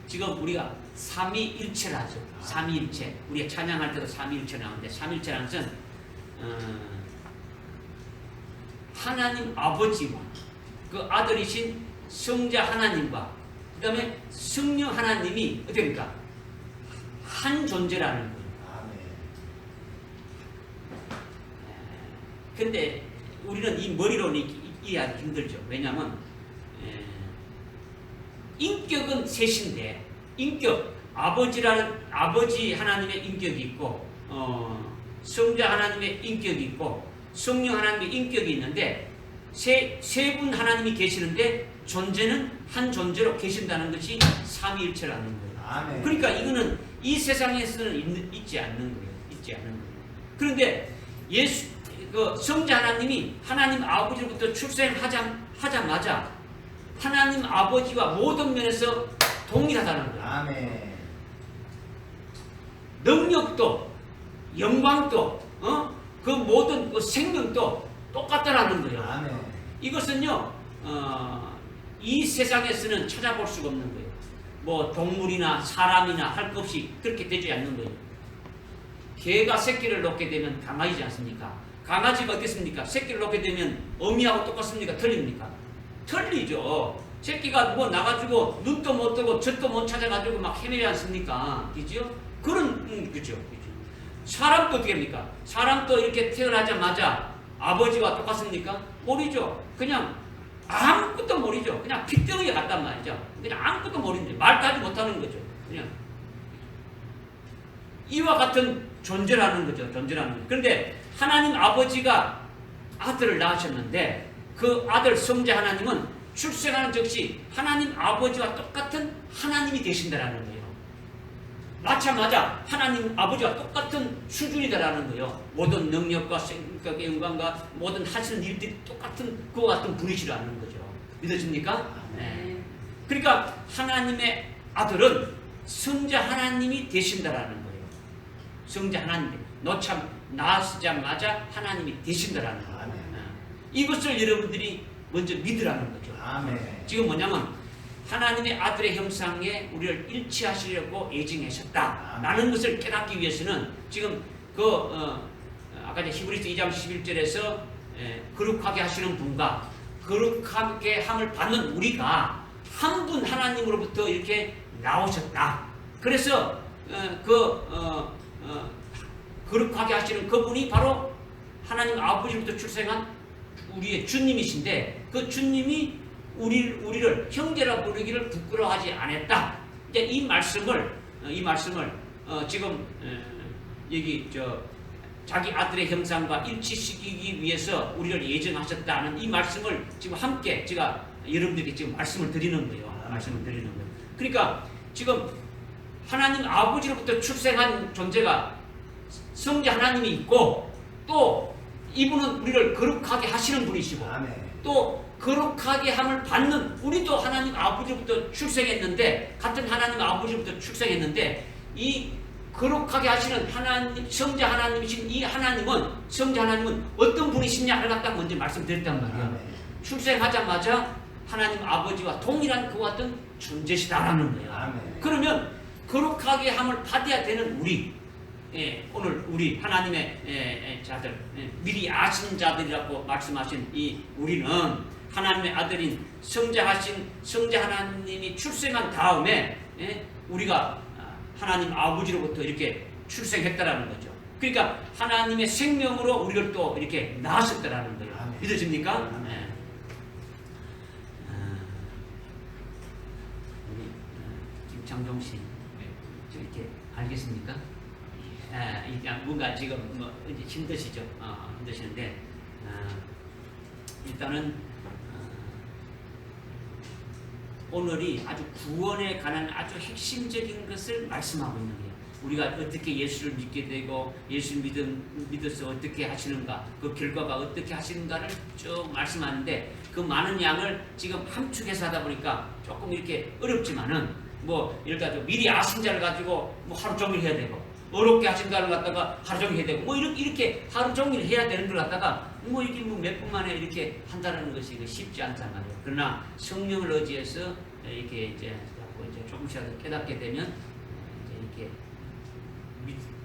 S1: 지금 우리가 삼위일체라 하죠. 삼위일체. 우리가 찬양할 때도 삼위일체 나오는데 삼위일체라는 것은 하나님 아버지와 그 아들이신 성자 하나님과 그 다음에 성령 하나님이 어떻게 됩니까? 한 존재라는 거예요. 근데 우리는 이 머리로는 이해하기 힘들죠. 왜냐하면 인격은 셋인데 아버지 하나님의 인격이 있고 성자 하나님의 인격이 있고 성령 하나님의 인격이 있는데 세 분 하나님이 계시는데 존재는 한 존재로 계신다는 것이 삼위일체라는 거예요. 그러니까 이거는 이 세상에서는 있지 않는 거예요. 그런데 그 성자 하나님이 하나님 아버지로부터 출생하자마자 하나님 아버지와 모든 면에서 동일하다는 거예요. 능력도 영광도 그 모든 그 생명도 똑같다라는 거예요. 이것은요 이 세상에서는 찾아볼 수가 없는 거예요. 뭐 동물이나 사람이나 할 것 없이 그렇게 되지 않는 거예요. 개가 새끼를 놓게 되면 강아지지 않습니까? 강아지가 어떻습니까? 새끼를 놓게 되면 어미하고 똑같습니까? 틀립니까? 틀리죠. 새끼가 뭐 나가지고 눈도 못 뜨고 젖도 못 찾아가지고 막 헤매지 않습니까? 그죠? 그죠. 사람도 어떻게 합니까? 사람도 이렇게 태어나자마자 아버지와 똑같습니까? 모르죠. 그냥 아무것도 모르죠. 그냥 핏덩이에 갔단 말이죠. 그냥 아무것도 모르는데 말까지 못하는 거죠. 그냥 이와 같은 존재라는 거죠. 존재라는 거죠. 그런데 하나님 아버지가 아들을 낳으셨는데 그 아들 성자 하나님은 출생하는 즉시 하나님 아버지와 똑같은 하나님이 되신다라는 거예요. 낳자마자 하나님 아버지와 똑같은 수준이다라는 거예요. 모든 능력과 생각의 영광과 모든 하시는 일들이 똑같은 그와 같은 분이시라는 거죠. 믿어집니까? 네. 그러니까 하나님의 아들은 성자 하나님이 되신다라는 거예요. 성자 하나님, 너참 낳으시자마자 하나님이 되신다라는 거예요.
S2: 아멘.
S1: 이것을 여러분들이 먼저 믿으라는 거죠.
S2: 아멘.
S1: 지금 뭐냐면 하나님의 아들의 형상에 우리를 일치하시려고 예정하셨다라는 것을 깨닫기 위해서는 지금 아까 히브리서 2장 11절에서 거룩하게 하시는 분과 거룩하게 함을 받는 우리가 한 분 하나님으로부터 이렇게 나오셨다. 그래서 거룩하게 하시는 그분이 바로 하나님 아버지로부터 출생한 우리의 주님이신데 그 주님이 우리를 형제라 부르기를 부끄러워하지 않았다. 이제 이 말씀을 지금 여기 자기 아들의 형상과 일치시키기 위해서 우리를 예정하셨다는 이 말씀을 지금 함께 제가 여러분들께 지금 말씀을 드리는 거예요. 말씀을 드리는 거예요. 그러니까 지금 하나님 아버지로부터 출생한 존재가 성자 하나님이 있고 또 이분은 우리를 거룩하게 하시는 분이시고
S2: 아멘.
S1: 또 거룩하게 함을 받는 우리도 하나님 아버지로부터 출생했는데 같은 하나님 아버지로부터 출생했는데 이 거룩하게 하시는 하나님 성자 하나님이신 이 하나님은 성자 하나님은 어떤 분이시냐를 갖다 먼저 말씀드렸단 말이에요.
S2: 아멘.
S1: 출생하자마자 하나님 아버지와 동일한 그와 같은 존재시다라는 거예요.
S2: 아멘.
S1: 그러면 거룩하게 함을 받아야 되는 우리 오늘 우리 하나님의 자들 미리 아신 자들이라고 말씀하신 이 우리는 하나님의 아들인 성자 하나님이 출생한 다음에 우리가 하나님 아버지로부터 이렇게 출생했다라는 거죠. 그러니까 하나님의 생명으로 우리를 또 이렇게 낳으셨다라는 거예요.
S2: 아멘.
S1: 믿어집니까?
S2: 아멘.
S1: 우리 김창종 씨, 이렇게 알겠습니까? 뭔가 지금 이제 힘드시죠? 힘드시는데 일단은 오늘이 아주 구원에 관한 아주 핵심적인 것을 말씀하고 있는 거예요. 우리가 어떻게 예수를 믿게 되고 예수 믿어서 어떻게 하시는가, 그 결과가 어떻게 하시는가를 쭉 말씀하는데 그 많은 양을 지금 함축해서 하다 보니까 조금 이렇게 어렵지만은 예를 들어 미리 아신 자를 가지고 하루 종일 해야 되고 어렵게 하신 자를 갖다가 하루 종일 해야 되고 이렇게 하루 종일 해야 되는 걸 갖다가 이게 몇 분 만에 이렇게 한다는 것이 쉽지 않단 말이에요. 그러나 성령을 의지해서 이렇게 이제 조금씩 깨닫게 되면 이제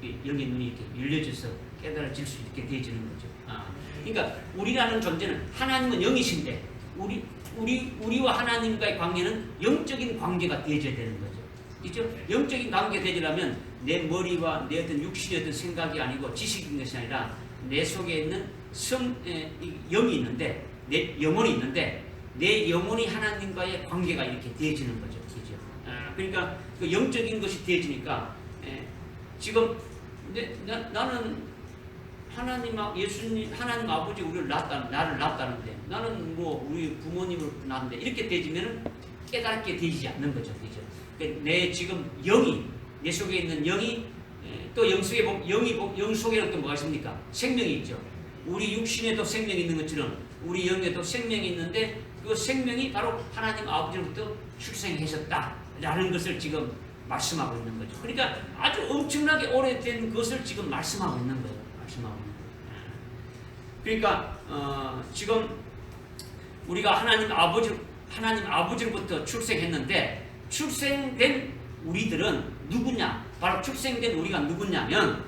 S1: 이렇게 영의 눈이 이렇게 열려져서 깨달아질 수 있게 되어지는 거죠. 그러니까 우리라는 존재는 하나님은 영이신데 우리와 하나님과의 관계는 영적인 관계가 되어져야 되는 거죠. 그렇죠? 영적인 관계 되려면 내 머리와 내 어떤 육신의 어떤 생각이 아니고 지식인 것이 아니라 내 속에 있는 영이 있는데 내 영혼이 있는데 내 영혼이 하나님과의 관계가 이렇게 되어지는 거죠. 그렇죠? 그러니까 그 영적인 것이 되어지니까 지금 나는 하나님 아버지 우리를 나를 낳았다는데 나는 우리 부모님을 낳았는데 이렇게 되지면은 깨닫게 되지 않는 거죠. 그죠? 내 지금 영이 내 속에 있는 영이 또 영 속에는 또 뭐가 있습니까? 생명이 있죠. 우리 육신에도 생명이 있는 것처럼 우리 영에도 생명이 있는데 그 생명이 바로 하나님 아버지로부터 출생하셨다라는 것을 지금 말씀하고 있는 거죠. 그러니까 아주 엄청나게 오래된 것을 지금 말씀하고 있는 거예요. 그러니까 지금 우리가 하나님 아버지로부터 출생했는데 출생된 우리들은 누구냐? 바로 출생된 우리가 누구냐면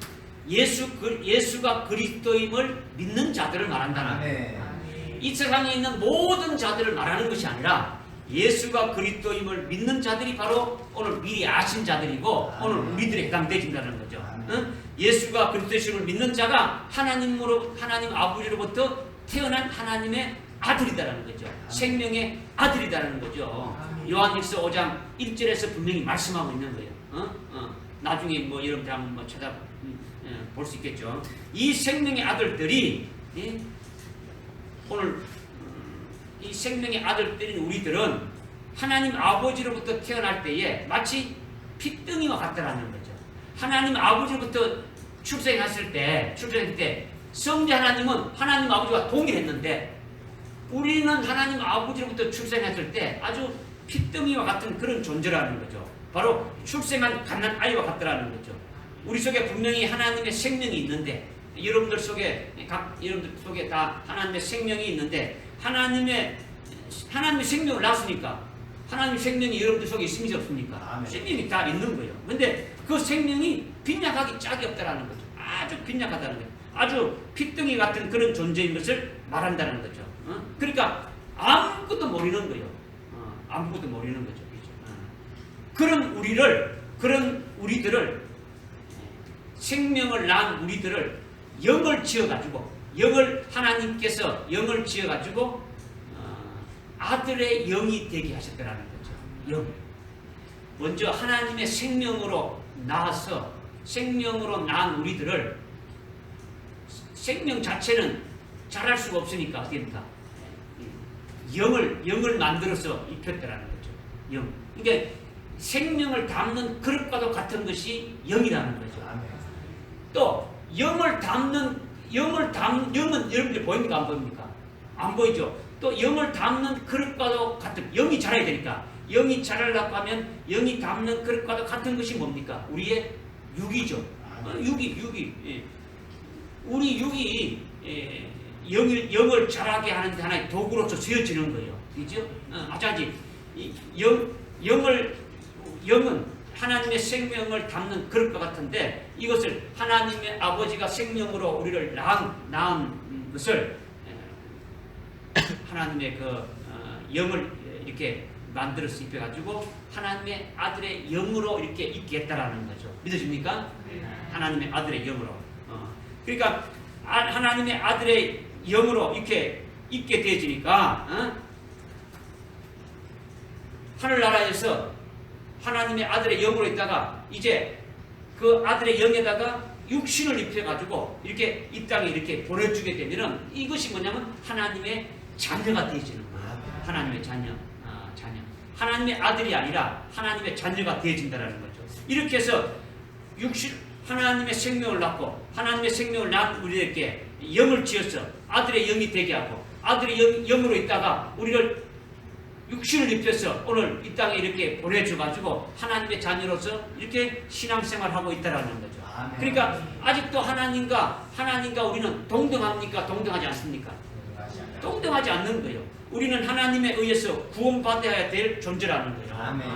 S1: 예수가 그리스도임을 믿는 자들을 말한다는 거예요. 이 세상에 있는 모든 자들을 말하는 것이 아니라 예수가 그리스도임을 믿는 자들이 바로 오늘 미리 아신 자들이고 오늘 우리들에 해당되진다는 거죠. 예수가 그리스도임을 믿는 자가 하나님 아버지로부터 태어난 하나님의 아들이다라는 거죠. 생명의 아들이다라는 거죠. 요한일서 5장 1절에서 분명히 말씀하고 있는 거예요. 나중에 뭐 여러분들 한번 뭐 찾아 볼 수 있겠죠. 이 생명의 아들들이 오늘 이 생명의 아들들인 우리들은 하나님 아버지로부터 태어날 때에 마치 핏덩이와 같다라는 거죠. 하나님 아버지로부터 출생했을 때 성자 하나님은 하나님 아버지와 동일했는데 우리는 하나님 아버지로부터 출생했을 때 아주 핏덩이와 같은 그런 존재라는 거죠. 바로 출생한 갓난 아이와 같다라는 거죠. 우리 속에 분명히 하나님의 생명이 있는데 여러분들 속에 다 하나님의 생명이 있는데 하나님의 생명을 낳았으니까 하나님의 생명이 여러분들 속에 있습니까 없습니까?
S2: 아멘.
S1: 생명이 다 있는 거예요. 근데 그 생명이 빈약하기 짝이 없다라는 거죠. 아주 빈약하다는 거죠. 아주 핏덩이 같은 그런 존재인 것을 말한다는 거죠. 그러니까 아무것도 모르는 거예요. 아무것도 모르는 거죠. 그런 우리들을 생명을 낳은 우리들을 영을 지어가지고 하나님께서 영을 지어가지고 아들의 영이 되게 하셨다는 거죠. 영. 먼저 하나님의 생명으로 낳아서 생명으로 낳은 우리들을 생명 자체는 잘할 수가 없으니까 어떻게 됩니까? 영을 만들어서 입혔다라는 거죠. 영. 그러니까 생명을 담는 그릇과도 같은 것이 영이라는 거죠. 또 영은 여러분들 보입니까 안 보입니까? 안 보이죠. 또 영을 담는 그릇과도 같은 영이 자라야 되니까 영이 자라려고 하면 영이 담는 그릇과도 같은 것이 뭡니까? 우리의 육이죠. 육이. 예. 우리 육이 영을 자라게 하는 하나의 도구로서 쓰여지는 거예요. 그죠? 마찬가지 영은 하나님의 생명을 담는 그릇과 같은데 이것을 하나님의 아버지가 생명으로 우리를 낳은 것을 하나님의 영을 이렇게 만들어서 입혀가지고 하나님의 아들의 영으로 이렇게 있게 했다라는 거죠. 믿으십니까? 하나님의 아들의 영으로. 그러니까 하나님의 아들의 영으로 이렇게 있게 되어지니까 하늘나라에서 하나님의 아들의 영으로 있다가 이제 그 아들의 영에다가 육신을 입혀가지고 이렇게 이 땅에 이렇게 보내주게 되면은 이것이 뭐냐면 하나님의 자녀가 되어지는 거예요. 하나님의 자녀. 하나님의 아들이 아니라 하나님의 자녀가 되어진다는 거죠. 이렇게 해서 하나님의 생명을 낳고 하나님의 생명을 낳은 우리에게 영을 지어서 아들의 영이 되게 하고 아들의 영으로 있다가 우리를 육신을 입혀서 오늘 이 땅에 이렇게 보내줘가지고 하나님의 자녀로서 이렇게 신앙생활하고 있다라는 거죠. 그러니까 아직도 하나님과 우리는 동등합니까? 동등하지 않습니까? 동등하지 않는 거예요. 우리는 하나님에 의해서 구원받아야 될 존재라는 거예요.
S2: 아멘.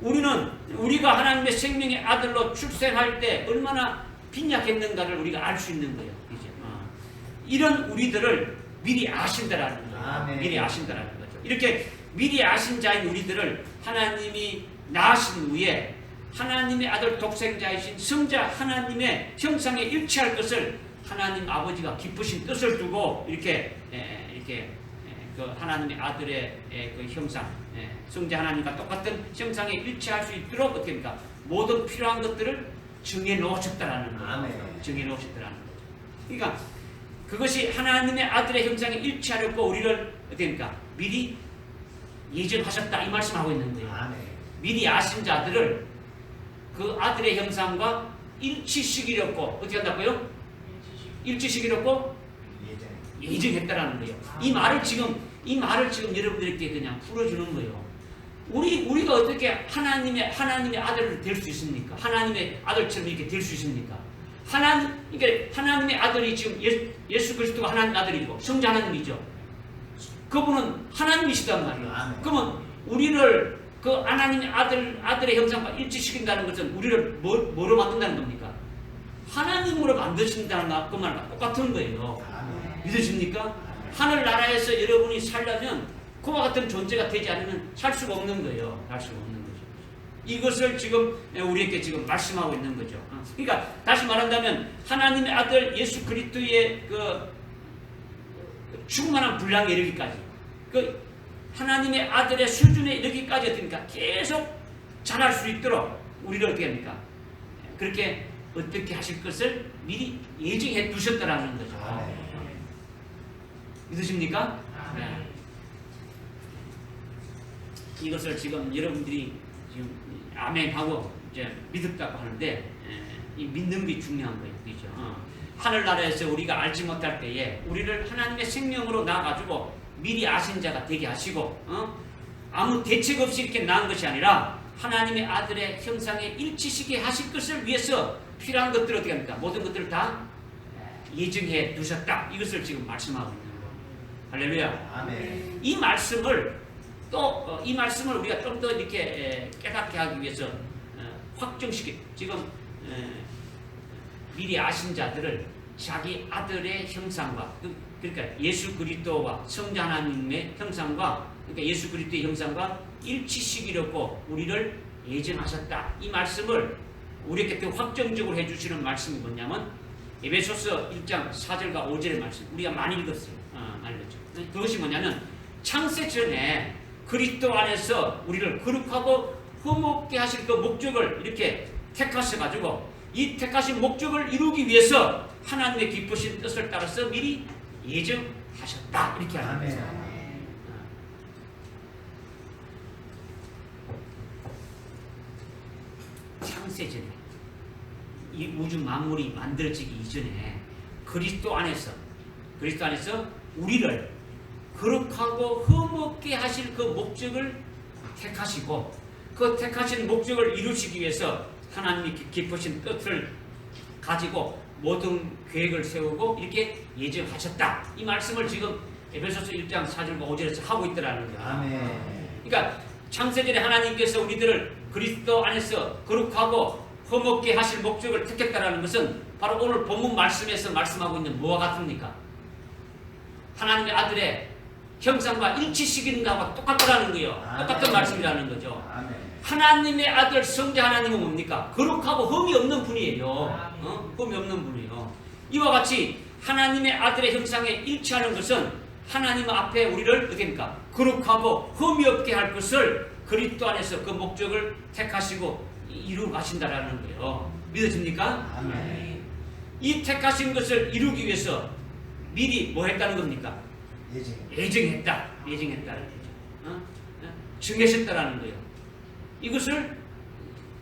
S1: 우리가 하나님의 생명의 아들로 출생할 때 얼마나 빈약했는가를 우리가 알 수 있는 거예요. 이제 이런 우리들을 미리 아신다라는 거예요.
S2: 아멘.
S1: 미리 아신다라는 거죠. 이렇게 미리 아신 자인 우리들을 하나님이 낳으신 후에 하나님의 아들 독생자이신 성자 하나님의 형상에 일치할 것을 하나님 아버지가 기쁘신 뜻을 두고 이렇게 그 하나님의 아들의 그 형상, 성자 하나님과 똑같은 형상에 일치할 수 있도록 어떻게 합니까? 모든 필요한 것들을 정해 놓으셨다라는 거예요. 정해 놓으셨다라는 거죠. 그러니까 그것이 하나님의 아들의 형상에 일치하려고 우리를 어떻게 합니까? 미리 예정하셨다 이 말씀하고 있는 거예요. 미리 아신 자들을 그 아들의 형상과 일치시키려고 어떻게 한다고요? 일치시키려고 예정했다라는 거예요. 이 말을 지금 여러분들께 그냥 풀어주는 거예요. 우리가 어떻게 하나님의 아들을 될 수 있습니까? 하나님의 아들처럼 이렇게 될 수 있습니까? 그러니까 하나님의 아들이 지금 예수 그리스도가 하나님 아들이고 성자 하나님이죠. 그분은 하나님이시단 말이에요. 그러면 우리를 그 하나님의 아들의 형상과 일치시킨다는 것은 우리를 뭐로 만든다는 겁니까? 하나님으로 만드신다는 그 말과 똑같은 거예요. 믿으십니까? 하늘나라에서 여러분이 살려면 그와 같은 존재가 되지 않으면 살 수가 없는 거예요. 살 수가 없는 거죠. 이것을 지금 우리에게 지금 말씀하고 있는 거죠. 그러니까 다시 말한다면 하나님의 아들 예수 그리스도의 그 충만한 분량에 이르기까지 그 하나님의 아들의 수준에 이르기까지 어떻습니까? 계속 자랄 수 있도록 우리를 어떻게 합니까? 그렇게 어떻게 하실 것을 미리 예정해 두셨다라는 거죠. 믿으십니까? 네. 이것을 지금 여러분들이 지금 아멘하고 이제 믿었다고 하는데 이 믿는 게 중요한 거예요. 그죠? 하늘나라에서 우리가 알지 못할 때에 우리를 하나님의 생명으로 낳아가지고 미리 아신 자가 되게 하시고 아무 대책 없이 이렇게 낳은 것이 아니라 하나님의 아들의 형상에 일치시게 하실 것을 위해서 필요한 것들을 어떻게 합니까? 모든 것들을 다 예정해 두셨다. 이것을 지금 말씀하고 있는 거예요. 할렐루야.
S2: 아멘.
S1: 이 말씀을 또 이 말씀을 우리가 좀 더 이렇게 깨닫게 하기 위해서 확정시키 지금 미리 아신 자들을 자기 아들의 형상과 그러니까 예수 그리스도와 성자 하나님의 형상과 그러니까 예수 그리스도의 형상과 일치시키려고 우리를 예정하셨다. 이 말씀을 우리에게 더 확정적으로 해주시는 말씀이 뭐냐면 에베소서 1장 4절과 5절의 말씀 우리가 많이 읽었어요. 많이 읽었죠. 그것이 뭐냐면 창세 전에 그리스도 안에서 우리를 거룩하고 흠없게 하실 그 목적을 이렇게 택하셔가지고 이 택하신 목적을 이루기 위해서 하나님의 기쁘신 뜻을 따라서 미리 예정하셨다. 이렇게 하는 거예요. 창세 전에 이 우주 만물이 만들어지기 이전에 그리스도 안에서 우리를 거룩하고 흠없게 하실 그 목적을 택하시고 그 택하신 목적을 이루시기 위해서 하나님이 기쁘신 뜻을 가지고 모든 계획을 세우고 이렇게 예정하셨다. 이 말씀을 지금 에베소서 1장 4절과 5절에서 하고 있더라는 거예요.
S2: 아멘.
S1: 그러니까 창세전에 하나님께서 우리들을 그리스도 안에서 거룩하고 흠없게 하실 목적을 택했다라는 것은 바로 오늘 본문 말씀에서 말씀하고 있는 뭐와 같습니까? 하나님의 아들의 형상과 일치시키는 것과 똑같다라는 거예요. 똑같은 말씀이라는 거죠.
S2: 아멘.
S1: 하나님의 아들 성자 하나님은 뭡니까? 거룩하고 흠이 없는 분이에요. 흠이 없는 분이에요. 이와 같이 하나님의 아들의 형상에 일치하는 것은 하나님 앞에 우리를 어떻게 합니까? 거룩하고 흠이 없게 할 것을 그리스도 안에서 그 목적을 택하시고 이루어 가신다라는 거예요. 믿어집니까?
S2: 아멘.
S1: 이 택하신 것을 이루기 위해서 미리 뭐 했다는 겁니까? 예정했다. 예정했다는 거죠. 정하셨다라는 거예요. 이것을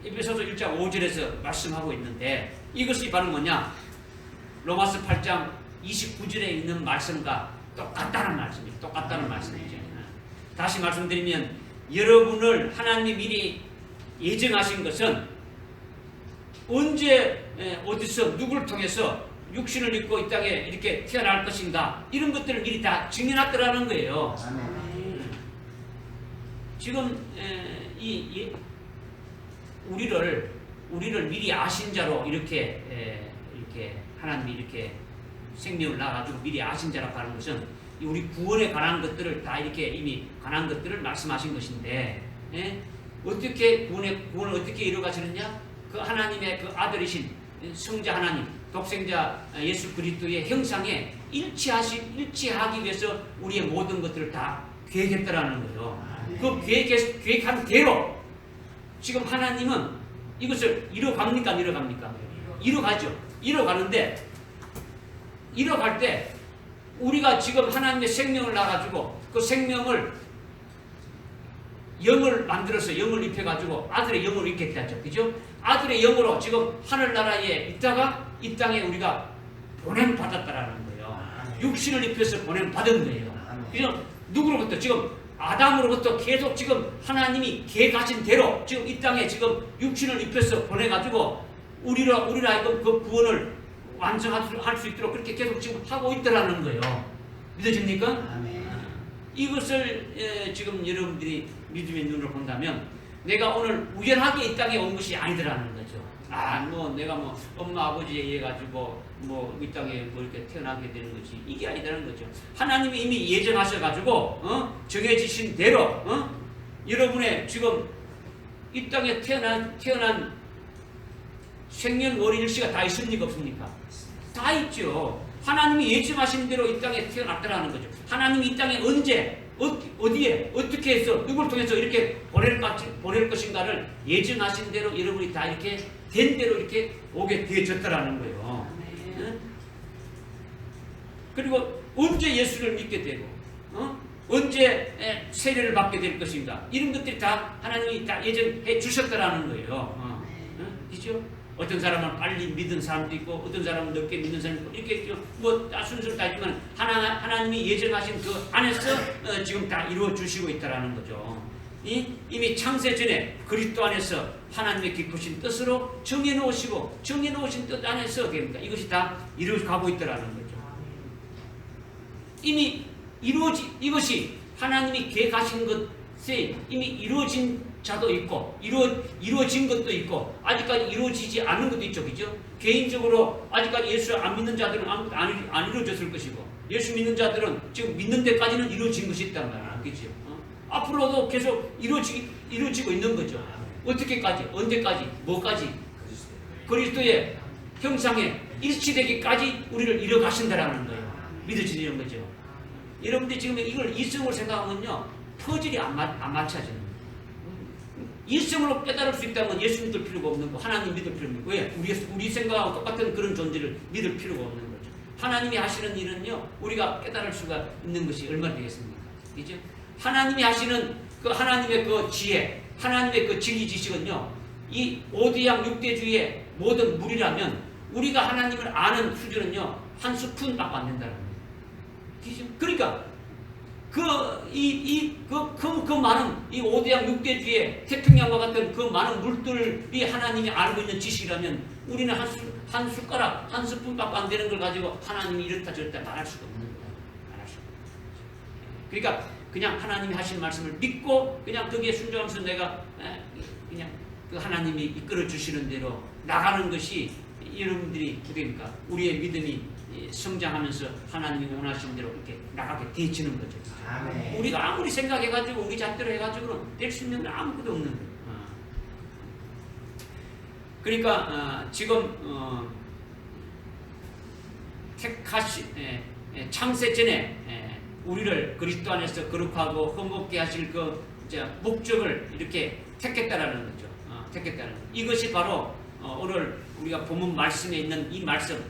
S1: 에베소서 1장 5절에서 말씀하고 있는데 이것이 바로 뭐냐? 로마서 8장 29절에 있는 말씀과 똑같다는 말씀이죠. 똑같다는 말씀이죠. 다시 말씀드리면 여러분을 하나님이 미리 예정하신 것은 언제 어디서 누구를 통해서 육신을 입고 이 땅에 이렇게 태어날 것인가 이런 것들을 미리 다 정해놨더라는 거예요. 지금 우리를 미리 아신 자로 이렇게 하나님이 이렇게 생명을 낳아가지고 미리 아신 자라고 하는 것은 우리 구원에 관한 것들을 다 이렇게 이미 관한 것들을 말씀하신 것인데 어떻게 구원을 어떻게 이루어가시느냐? 그 하나님의 그 아들이신 성자 하나님 독생자 예수 그리스도의 형상에 일치하기 위해서 우리의 모든 것들을 다 계획했다라는 거예요. 그 계획한 대로 지금 하나님은 이것을 이뤄갑니까? 안 이뤄갑니까? 이뤄가죠. 이뤄가는데 이뤄갈 때 우리가 지금 하나님의 생명을 낳아가지고 그 생명을 영을 만들어서 영을 입혀가지고 아들의 영으로 있게 했죠. 그죠? 아들의 영으로 지금 하늘나라에 있다가 이 땅에 우리가 보냄받았다라는 거예요. 육신을 입혀서 보냄받은 거예요. 그죠? 누구로부터? 지금 아담으로부터 계속 지금 하나님이 계획하신 대로 지금 이 땅에 지금 육신을 입혀서 보내가지고 우리라 하여금 그 구원을 완성할 수 있도록 그렇게 계속 지금 하고 있더라는 거예요. 믿어집니까?
S2: 아멘.
S1: 이것을 지금 여러분들이 믿음의 눈으로 본다면 내가 오늘 우연하게 이 땅에 온 것이 아니더라는 거죠. 내가 엄마 아버지에 의해 가지고 이 땅에 이렇게 태어나게 되는 거지 이게 아니라는 거죠. 하나님이 이미 예정하셔가지고 정해지신 대로 여러분의 지금 이 땅에 태어난 생년월일 일시가 다 있습니까 없습니까? 다 있죠. 하나님이 예정하신 대로 이 땅에 태어났다라는 거죠. 하나님이 이 땅에 언제 어디에 어떻게 해서 누굴 통해서 이렇게 보낼 것인가를 예정하신 대로 여러분이 다 이렇게 된 대로 이렇게 오게 되어졌다라는 거예요. 응? 그리고 언제 예수를 믿게 되고 언제 세례를 받게 될 것인가 이런 것들이 다 하나님이 다 예정해 주셨다라는 거예요. 그죠? 어떤 사람은 빨리 믿은 사람도 있고 어떤 사람은 늦게 믿는 사람도 있고 이렇게 뭐 순서를 다 있지만 하나님이 예정하신 그 안에서 지금 다 이루어 주시고 있다라는 거죠. 이미 창세 전에 그리스도 안에서 하나님의 기쁘신 뜻으로 정해 놓으시고 정해 놓으신 뜻 안에서 됩니다. 이것이 다 이루어가고 있다라는 거죠. 이미 이것이 하나님이 계획하신 것이 이미 이루어진 자도 있고 이루어진 것도 있고 아직까지 이루어지지 않은 것도 있죠. 그죠? 개인적으로 아직까지 예수를 안 믿는 자들은 아무것도 안 이루어졌을 것이고 예수 믿는 자들은 지금 믿는 데까지는 이루어진 것이 있단 말이에요. 그죠? 앞으로도 계속 이루어지고 있는 거죠. 어떻게까지? 언제까지? 뭐까지? 그리스도의 형상에 일치되기까지 우리를 이뤄가신다라는 거예요. 믿어지는 거죠. 여러분들이 지금 이걸 이성으로 생각하면요 퍼즐이 안 맞춰져요. 이성으로 깨달을 수 있다면 예수 믿을 필요가 없는 거, 하나님 믿을 필요가 없는 거. 왜? 우리 생각하고 똑같은 그런 존재를 믿을 필요가 없는 거죠. 하나님이 하시는 일은요 우리가 깨달을 수가 있는 것이 얼마나 되겠습니까? 그죠? 하나님이 하시는 그 하나님의 그 지혜, 하나님의 그 진리 지식은요 이 오대양 육대주의의 모든 물이라면 우리가 하나님을 아는 수준은요 한 스푼밖에 안 된다는 거예요. 그러니까 그 많은 이 오대양 육대주의 태평양과 같은 그 많은 물들이 하나님이 알고 있는 지식이라면 우리는 한 숟가락, 한 스푼밖에 안 되는 걸 가지고 하나님이 이렇다 저렇다 말할 수가 없는 거예요. 말할 수가 없는 거죠. 그러니까 그냥 하나님이 하신 말씀을 믿고 그냥 거기에 순종하면서 내가 그냥 그 하나님이 이끌어 주시는 대로 나가는 것이 여러분들이 그러니까 우리의 믿음이 성장하면서 하나님이 원하시는 대로 이렇게 나가게 되어지는 거죠.
S2: 아멘.
S1: 우리가 아무리 생각해가지고 우리 잣대로 해가지고는 될 수 있는 건 아무것도 없는 거예요. 그러니까 지금 창세 전에 우리를 그리스도 안에서 거룩하고 흠없게 하실 그 목적을 이렇게 택했다라는 거죠. 택했다는 거. 이것이 바로 오늘 우리가 본문 말씀에 있는 이 말씀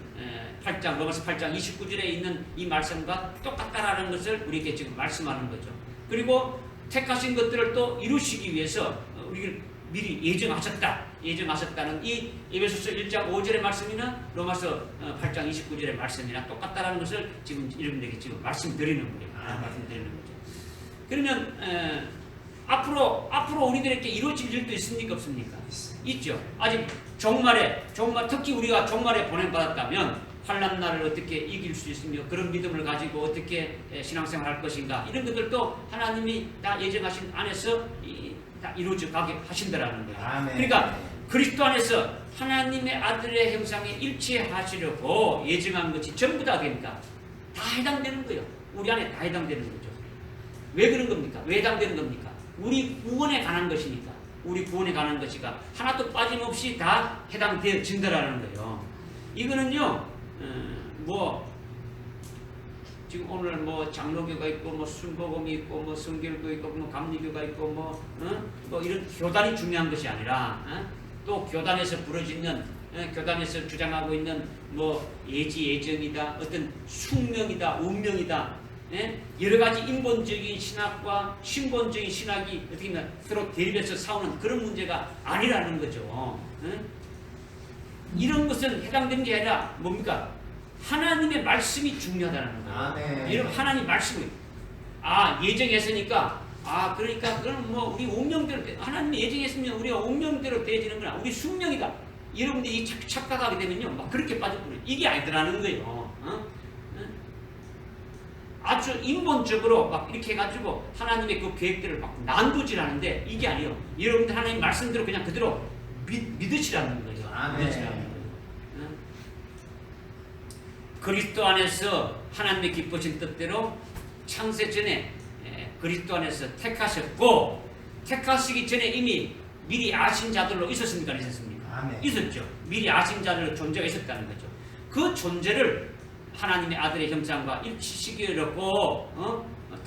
S1: 8장 로마서 8장 29절에 있는 이 말씀과 똑같다라는 것을 우리에게 지금 말씀하는 거죠. 그리고 택하신 것들을 또 이루시기 위해서 우리를 미리 예정하셨다는 이 에베소서 1장 5절의 말씀이나 로마서 8장 29절의 말씀이나 똑같다라는 것을 지금 여러분들에게 지금 말씀드리는 거예요. 말씀드리는 거죠. 그러면 앞으로 우리들에게 이루어질 일도 있습니까? 없습니까? 있죠. 아직 종말 특히 우리가 종말에 보냄받았다면 환난 날을 어떻게 이길 수 있으며 그런 믿음을 가지고 어떻게 신앙생활 할 것인가 이런 것들도 하나님이 다 예정하신 안에서 다 이루어져 가게 하신다라는 거예요.
S2: 아멘.
S1: 그러니까 그리스도 안에서 하나님의 아들의 형상에 일치하시려고 예정한 것이 전부 다 됩니까? 다 해당되는 거예요. 우리 안에 다 해당되는 거죠. 왜 그런 겁니까? 왜 해당되는 겁니까? 우리 구원에 관한 것이니까. 우리 구원에 관한 것이가 하나도 빠짐없이 다 해당되어진다라는 거예요. 이거는요, 지금 오늘 장로교가 있고, 순복음이 있고, 성결교 있고, 감리교가 있고, 이런 교단이 중요한 것이 아니라, 또 교단에서 부러지는, 교단에서 주장하고 있는 예정이다, 어떤 숙명이다, 운명이다, 여러 가지 인본적인 신학과 신본적인 신학이 어떻게 보면 서로 대립해서 싸우는 그런 문제가 아니라는 거죠. 이런 것은 해당되는 게 아니라 뭡니까? 하나님의 말씀이 중요하다는 거예요. 여러분 하나님 말씀이 예정했으니까 그러니까 그건 우리 운명대로 하나님이 예정했으면 우리가 운명대로 되어지는 거나 우리 숙명이다. 여러분들이 착각하게 되면요 막 그렇게 빠져버려요. 이게 아니더라는 거예요. 아주 인본적으로 막 이렇게 해가지고 하나님의 그 계획들을 막 난도질하는데 이게 아니에요. 여러분들 하나님 말씀대로 그냥 그대로 믿으시라는 거예요. 믿으시라는 거예요. 그리스도 안에서 하나님의 기쁘신 뜻대로 창세 전에 그리스도 안에서 택하셨고 택하시기 전에 이미 미리 아신 자들로 있었습니까? 안 있었습니까?
S2: 아멘.
S1: 있었죠. 미리 아신 자들로 존재가 있었다는 거죠. 그 존재를 하나님의 아들의 형상과 일치시키려고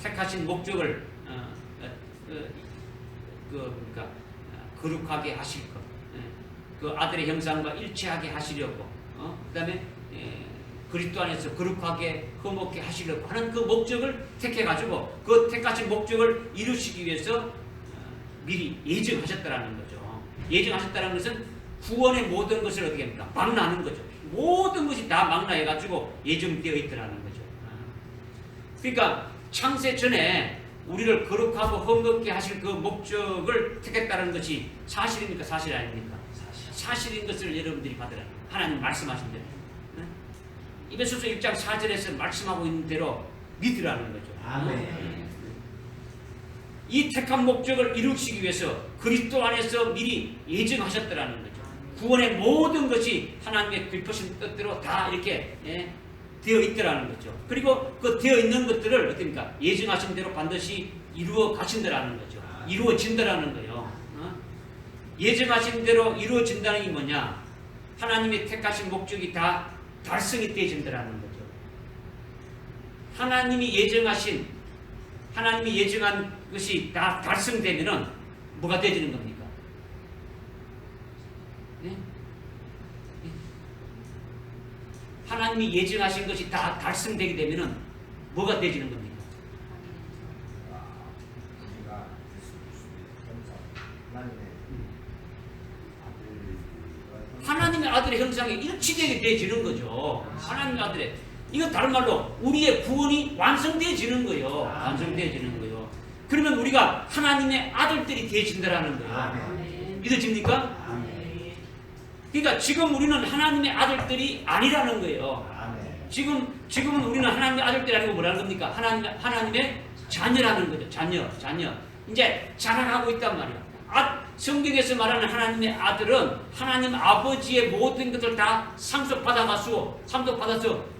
S1: 택하신 목적을 그러니까 거룩하게 하실 것, 그 아들의 형상과 일치하게 하시려고, 그다음에 그리스도 안에서 거룩하게 흠없게 하시려고 하는 그 목적을 택해가지고 그 택하신 목적을 이루시기 위해서 미리 예정하셨다라는 거죠. 예정하셨다는 것은 구원의 모든 것을 어떻게 합니까? 망라하는 거죠. 모든 것이 다 망라해가지고 예정되어 있더라는 거죠. 그러니까 창세 전에 우리를 거룩하고 흠없게 하실 그 목적을 택했다는 것이 사실입니까? 사실 아닙니까? 사실인 것을 여러분들이 받으라. 하나님 말씀하신 대로. 에베소서 1장 4절에서 말씀하고 있는 대로 믿으라는 거죠.
S2: 아멘.
S1: 이 택한 목적을 이루시기 위해서 그리스도 안에서 미리 예정하셨더라는 거죠. 구원의 모든 것이 하나님의 깊으신 뜻대로 다 이렇게 되어 있더라는 거죠. 그리고 그 되어 있는 것들을 어떻습니까? 예정하신 대로 반드시 이루어 가신다라는 거죠. 이루어진다라는 거예요. 예정하신 대로 이루어진다는 게 뭐냐? 하나님의 택하신 목적이 다 달성이 되어진다라는 거죠. 하나님이 예정한 것이 다 달성되면은 뭐가 되어지는 겁니까? 네? 하나님이 예정하신 것이 다 달성되게 되면은 뭐가 되어지는 겁니까? 하나님의 아들의 형상에 일치되게 되어지는 거죠. 하나님의 아들의, 이거 다른 말로 우리의 구원이 완성되어지는 거예요. 완성되어지는 거예요. 그러면 우리가 하나님의 아들들이 되어진다라는 거예요. 믿어집니까? 그러니까 지금 우리는 하나님의 아들들이 아니라는 거예요. 지금은 우리는 하나님의 아들들이 아니고 뭐라는 겁니까? 하나님의 자녀라는 거죠. 자녀. 이제 자라나고 있단 말이에요. 성경에서 말하는 하나님의 아들은 하나님 아버지의 모든 것을 다 상속받아서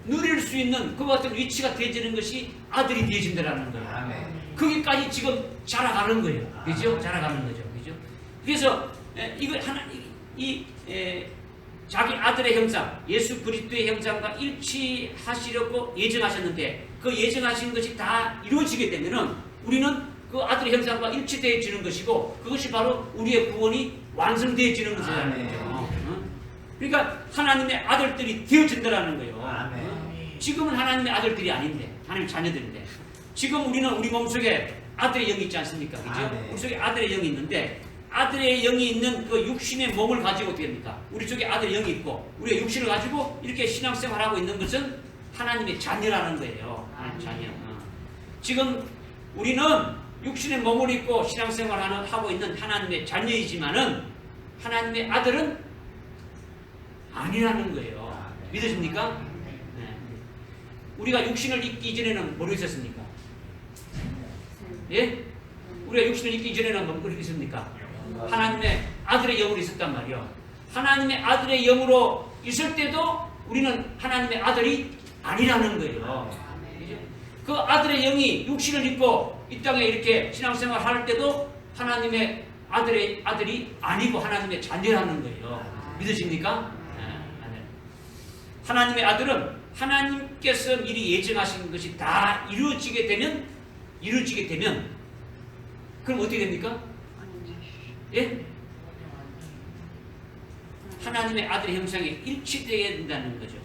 S1: 누릴 수 있는 그 같은 위치가 되어지는 것이 아들이 되어진다라는 거예요. 거기까지 지금 자라가는 거예요. 그죠? 자라가는 거죠. 그죠? 그래서 이거 자기 아들의 형상, 예수 그리스도의 형상과 일치하시려고 예정하셨는데 그 예정하신 것이 다 이루어지게 되면은 우리는 그 아들의 형상과 일치되어지는 것이고 그것이 바로 우리의 구원이 완성되어지는 것이라는 거죠. 그러니까 하나님의 아들들이 되어진다라는 거예요. 지금은 하나님의 아들들이 아닌데 하나님의 자녀들인데 지금 우리는 우리 몸속에 아들의 영이 있지 않습니까? 그죠? 우리 속에 아들의 영이 있는데 아들의 영이 있는 그 육신의 몸을 가지고 어떻게 됩니까? 우리 속에 아들의 영이 있고 우리의 육신을 가지고 이렇게 신앙생활하고 있는 것은 하나님의 자녀라는 거예요. 자녀. 지금 우리는 육신의 몸을 입고 신앙생활을 하고 있는 하나님의 자녀이지만은 하나님의 아들은 아니라는 거예요. 믿으십니까? 네. 우리가 육신을 입기 전에는 뭐로 있었습니까? 예? 우리가 육신을 입기 전에는 뭐로 있었습니까? 하나님의 아들의 영으로 있었단 말이요. 하나님의 아들의 영으로 있을 때도 우리는 하나님의 아들이 아니라는 거예요. 그 아들의 영이 육신을 입고 이 땅에 이렇게 신앙생활 할 때도 하나님의 아들이 아니고 하나님의 자녀라는 거예요. 믿으십니까? 네. 하나님의 아들은 하나님께서 미리 예정하신 것이 다 이루어지게 되면 그럼 어떻게 됩니까? 예? 하나님의 아들의 형상에 일치되어야 된다는 거죠.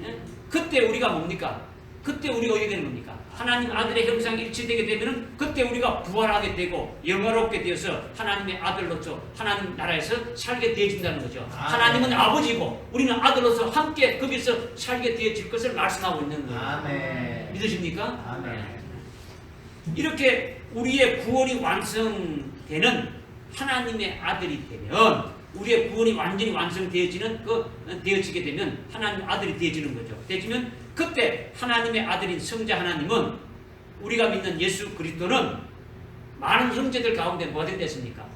S1: 예? 그때 우리가 뭡니까? 그때 우리가 어떻게 되는 겁니까? 하나님 아들의 형상이 일치되게 되면은 그때 우리가 부활하게 되고 영화롭게 되어서 하나님의 아들로서 하나님 나라에서 살게 되어진다는 거죠. 하나님은 아버지고 우리는 아들로서 함께 거기서 살게 되어질 것을 말씀하고 있는 거예요. 믿으십니까? 이렇게 우리의 구원이 완성되는 하나님의 아들이 되면 우리의 구원이 완전히 완성되어지는 되어지게 되면 하나님 아들이 되어지는 거죠. 되어지면 그때 하나님의 아들인 성자 하나님은 우리가 믿는 예수 그리스도는 많은 형제들 가운데 뭐가 됐습니까?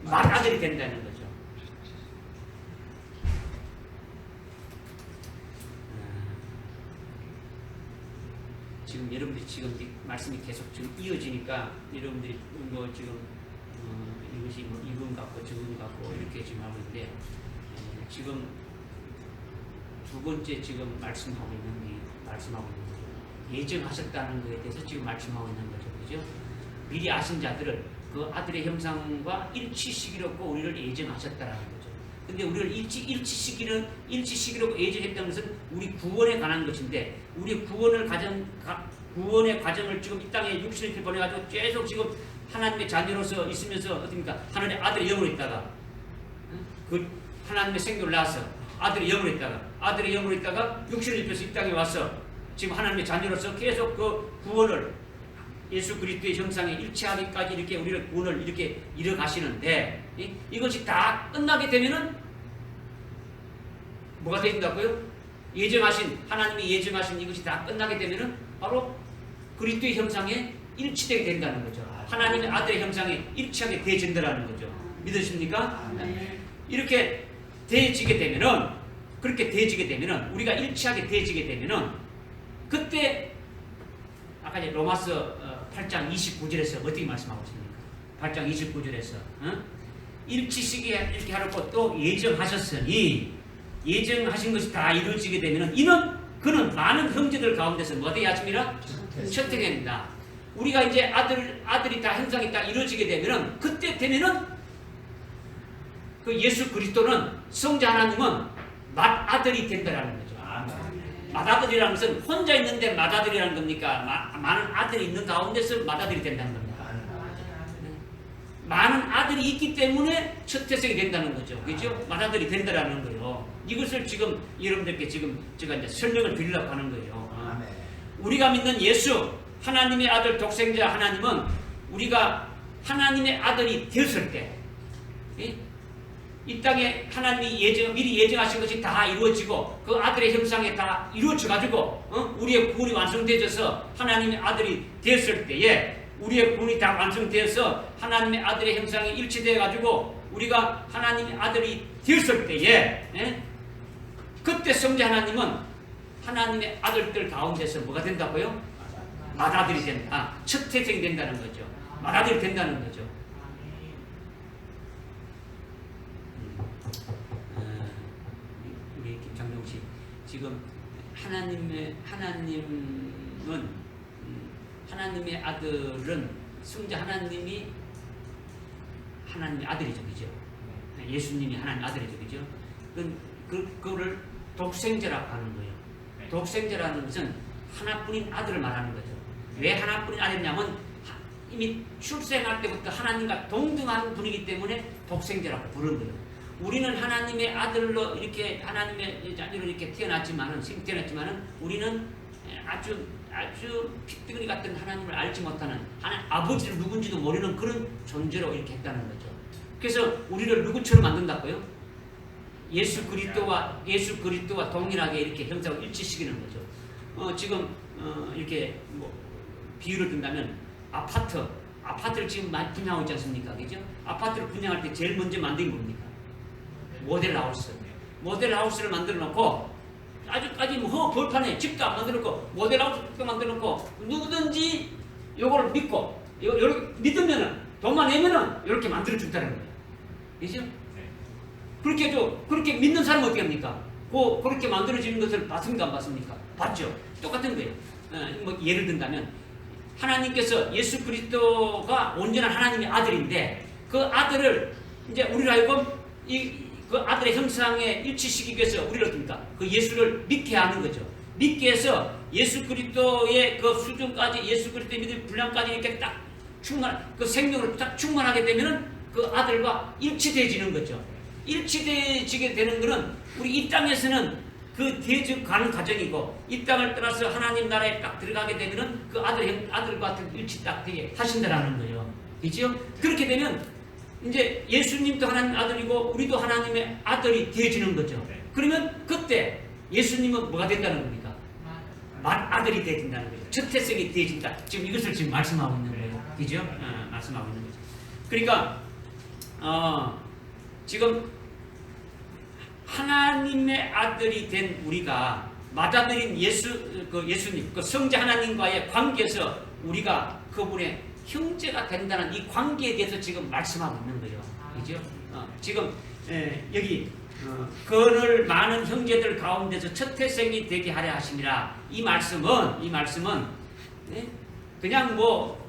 S1: 아들이 된다는 거죠. 지금 여러분들이 지금 말씀이 계속 지금 이어지니까 여러분들이 뭐 지금 이것이 뭐 이건 같고 저건 같고 이렇게 지금 하고 있는데 지금 두 번째 지금 말씀하고 있는 거죠. 예정하셨다는 것에 대해서 지금 말씀하고 있는 거죠. 그죠? 미리 아신 자들을 그 아들의 형상과 일치시키려고 우리를 예정하셨다라는 거죠. 근데 우리를 일치시키려고 예정했다는 것은 우리 구원에 관한 것인데, 우리 구원의 과정을 지금 이 땅에 육신을 이렇게 보내가지고 계속 지금 하나님의 자녀로서 있으면서 어떻습니까? 하나님의 아들의 영으로 있다가 그 하나님의 생명을 낳아서 아들의 영으로 있다가 육신을 입혀서 이 땅에 와서 지금 하나님의 자녀로서 계속 그 구원을 예수 그리스도의 형상에 일치하기까지 이렇게 우리를 구원을 이렇게 이뤄가시는데, 이것이 다 끝나게 되면은 뭐가 되신다고요? 하나님이 예정하신 이것이 다 끝나게 되면은 바로 그리스도의 형상에 일치되게 된다는 거죠. 하나님의 아들의 형상에 일치하게 되어진다는 거죠. 믿으십니까? 이렇게 그렇게 되어지게 되면은 우리가 일치하게 되어지게 되면은 그때 아까 이제 로마서 8장 29절에서 어떻게 말씀하고 있습니까? 8장 29절에서 일치시게 이렇게 하라고 또 예정하셨으니, 예정하신 것이 다 이루어지게 되면은 그는 많은 형제들 가운데서 뭐 되게 하십니까? 채택합니다. 우리가 이제 아들이 다 형상이 다 이루어지게 되면은, 그때 되면은 그 예수 그리스도는 성자 하나님은 맏아들이 된다라는 거죠. 맏아들이라는 것은 혼자 있는데 맏아들이라는 겁니까? 많은 아들이 있는 가운데서 맏아들이 된다는 겁니다. 많은 아들이 있기 때문에 첫 태생이 된다는 거죠. 그죠? 맏아들이 된다라는 거예요. 이것을 지금 여러분들께 지금 제가 이제 설명을 드리려고 하는 거예요. 우리가 믿는 예수, 하나님의 아들 독생자 하나님은 우리가 하나님의 아들이 되었을 때, 이 땅에 하나님이 미리 예정하신 것이 다 이루어지고 그 아들의 형상에 다 이루어져가지고 우리의 구원이 완성되어져서 하나님의 아들이 되었을 때에, 우리의 구원이 다 완성되어서 하나님의 아들의 형상에 일치되어가지고 우리가 하나님의 아들이 되었을 때에, 그때 성자 하나님은 하나님의 아들들 가운데서 뭐가 된다고요? 맏아들이 된다. 첫 태생이 된다는 거죠. 맏아들이 된다는 거죠. 우리 김창동 씨, 지금 하나님의 아들은 성자 하나님이 하나님의 아들이죠, 그죠? 예수님이 하나님의 아들이죠, 그죠? 그거를 독생자라고 하는 거예요. 독생자라는 것은 하나뿐인 아들을 말하는 거죠. 왜 하나뿐인 아들이냐면 이미 출생할 때부터 하나님과 동등한 분이기 때문에 독생자라고 부르는 거예요. 우리는 하나님의 아들로 이렇게 하나님의 자녀로 이렇게 태어났지만은 우리는 아주 핏덩이 같은 하나님을 알지 못하는 아버지를 누군지도 모르는 그런 존재로 이렇게 했다는 거죠. 그래서 우리를 누구처럼 만든다고요? 예수 그리스도와 동일하게 이렇게 형상을 일치시키는 거죠. 지금 이렇게 뭐 비유를 든다면 아파트를 지금 분양하고 있지 않습니까? 그죠? 아파트를 분양할 때 제일 먼저 만든 게 뭡니까? 모델하우스를 만들어 놓고, 아직까지 뭐 벌판에 집도 안 만들어 놓고 모델하우스도 만들어 놓고, 누구든지 요거를 믿고 요렇게 믿으면은 돈만 내면은 이렇게 만들어 준다는 거예요. 그죠? 그렇게 믿는 사람은 어떻게 합니까? 그렇게 만들어지는 것을 봤습니까? 안 봤습니까? 봤죠. 똑같은 거예요. 뭐 예를 든다면 하나님께서 예수 그리스도가 온전한 하나님의 아들인데, 그 아들을 이제 우리로 하여금 그 아들의 형상에 일치시키기 위해서 우리를 어떻습니까? 그 예수를 믿게 하는 거죠. 믿게 해서 예수 그리스도의 그 수준까지, 예수 그리스도의 믿음 분량까지 이렇게 딱 그 생명을 딱 충만하게 되면은 그 아들과 일치되어지는 거죠. 일치되어지게 되는 것은 우리 이 땅에서는 그 되어져 가는 과정이고, 이 땅을 떠나서 하나님 나라에 딱 들어가게 되면은 그 아들과 같은 일치 딱 되게 하신다라는 거예요. 그죠? 그렇게 되면 이제 예수님도 하나님 아들이고 우리도 하나님의 아들이 되어지는 거죠. 그러면 그때 예수님은 뭐가 된다는 겁니까? 맏아들이 되어진다는 거죠. 첫 태생이 되어진다. 지금 이것을 지금 말씀하고 있는 거예요. 그죠? 말씀하고 있는 거죠. 그러니까 지금 하나님의 아들이 된 우리가 맏아들인 예수님, 그 성자 하나님과의 관계에서 우리가 그분의 형제가 된다는 이 관계에 대해서 지금 말씀하고 있는 거예요. 그죠? 지금 여기 그를 많은 형제들 가운데서 첫 태생이 되게 하려 하심이라. 이 말씀은 네? 그냥 뭐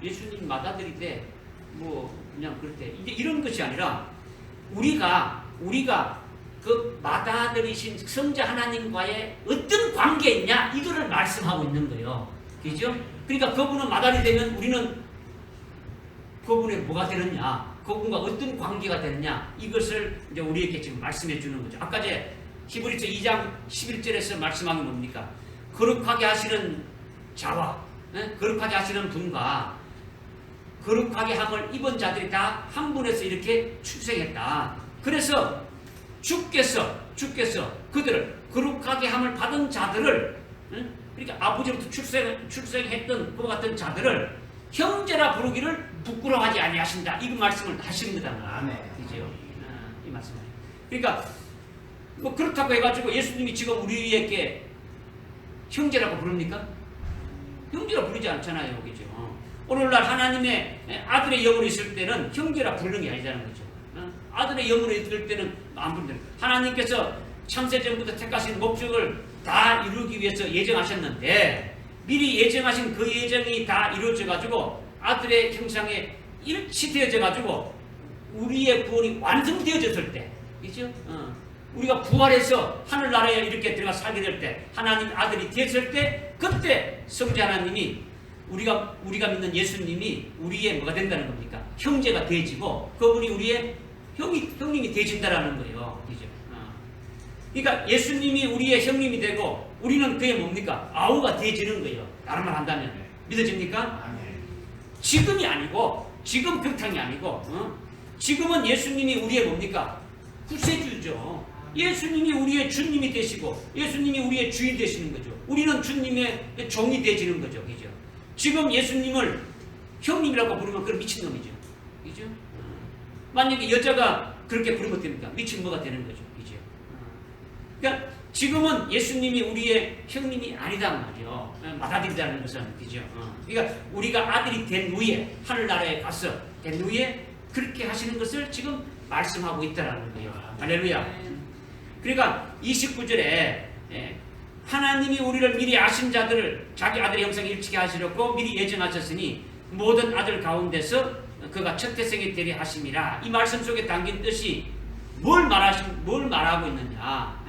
S1: 예수님 맏아들인데 뭐 그냥 그럴 때 이제 이런 것이 아니라 우리가 그 맏아들이신 성자 하나님과의 어떤 관계에 있냐 이거를 말씀하고 있는 거예요. 그죠? 그러니까 그분은 맏아들이 되면 우리는 그분의 뭐가 되느냐, 그분과 어떤 관계가 되느냐 이것을 이제 우리에게 지금 말씀해 주는 거죠. 아까 제 히브리서 2장 11절에서 말씀한 게 뭡니까? 거룩하게 하시는 자와 거룩하게 하시는 분과 거룩하게 함을 입은 자들이 다 한 분에서 이렇게 출생했다. 그래서 주께서 그들을 거룩하게 함을 받은 자들을 그러니까 아버지로부터 출생했던 그와 같은 자들을 형제라 부르기를 부끄러워하지 아니하신다. 이 말씀을 하시는 거다.
S2: 아멘.
S1: 그죠? 이 말씀을. 그러니까 뭐 그렇다고 해가지고 예수님이 지금 우리에게 형제라고 부릅니까? 형제라 부르지 않잖아요. 그죠? 오늘날 하나님의 아들의 영으로 있을 때는 형제라 부르는 게 아니라는 거죠. 아들의 영으로 있을 때는 안 부르는. 하나님께서 창세전부터 택하신 목적을 다 이루기 위해서 예정하셨는데 미리 예정하신 그 예정이 다 이루어져 가지고 아들의 형상에 일치되어져 가지고 우리의 구원이 완성되어졌을 때, 그죠? 우리가 부활해서 하늘나라에 이렇게 들어가 살게 될 때, 하나님 아들이 됐을 때, 그때 성자 하나님이 우리가 믿는 예수님이 우리의 뭐가 된다는 겁니까? 형제가 되지고 그분이 우리의 형님이 되진다라는 거예요. 그죠? 그러니까 예수님이 우리의 형님이 되고 우리는 그의 뭡니까? 아우가 되지는 거예요. 다른 말 한다면 믿어집니까? 지금이 아니고 지금 그렇다는 아니고 지금은 예수님이 우리의 뭡니까? 구세주죠. 예수님이 우리의 주님이 되시고 예수님이 우리의 주인 되시는 거죠. 우리는 주님의 종이 되지는 거죠. 그죠? 지금 예수님을 형님이라고 부르면 그건 미친놈이죠. 그죠? 만약에 여자가 그렇게 부르면 됩니까? 미친 뭐가 되는 거죠. 그죠? 그러니까 지금은 예수님이 우리의 형님이 아니단 말이요. 맏아들이라는 것은, 그죠? 그러니까 우리가 아들이 된 후에, 하늘나라에 가서 된 후에 그렇게 하시는 것을 지금 말씀하고 있다는 거예요. 할렐루야. 그러니까 29절에 하나님이 우리를 미리 아신 자들을 자기 아들의 형상에 일치게 하시려고 미리 예정하셨으니 모든 아들 가운데서 그가 첫 태생이 되려 하심이라. 이 말씀 속에 담긴 뜻이 뭘 말하고 있느냐?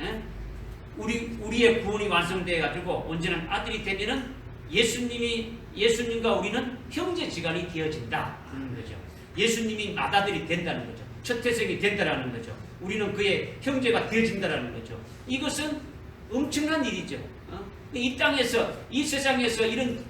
S1: 우리의 구원이 완성되어 가지고 온전한 아들이 되면은 예수님과 우리는 형제지간이 되어진다 하는 거죠. 예수님이 맏아들이 된다는 거죠. 첫 태생이 된다라는 거죠. 우리는 그의 형제가 되어진다라는 거죠. 이것은 엄청난 일이죠. 이 땅에서, 이 세상에서 이런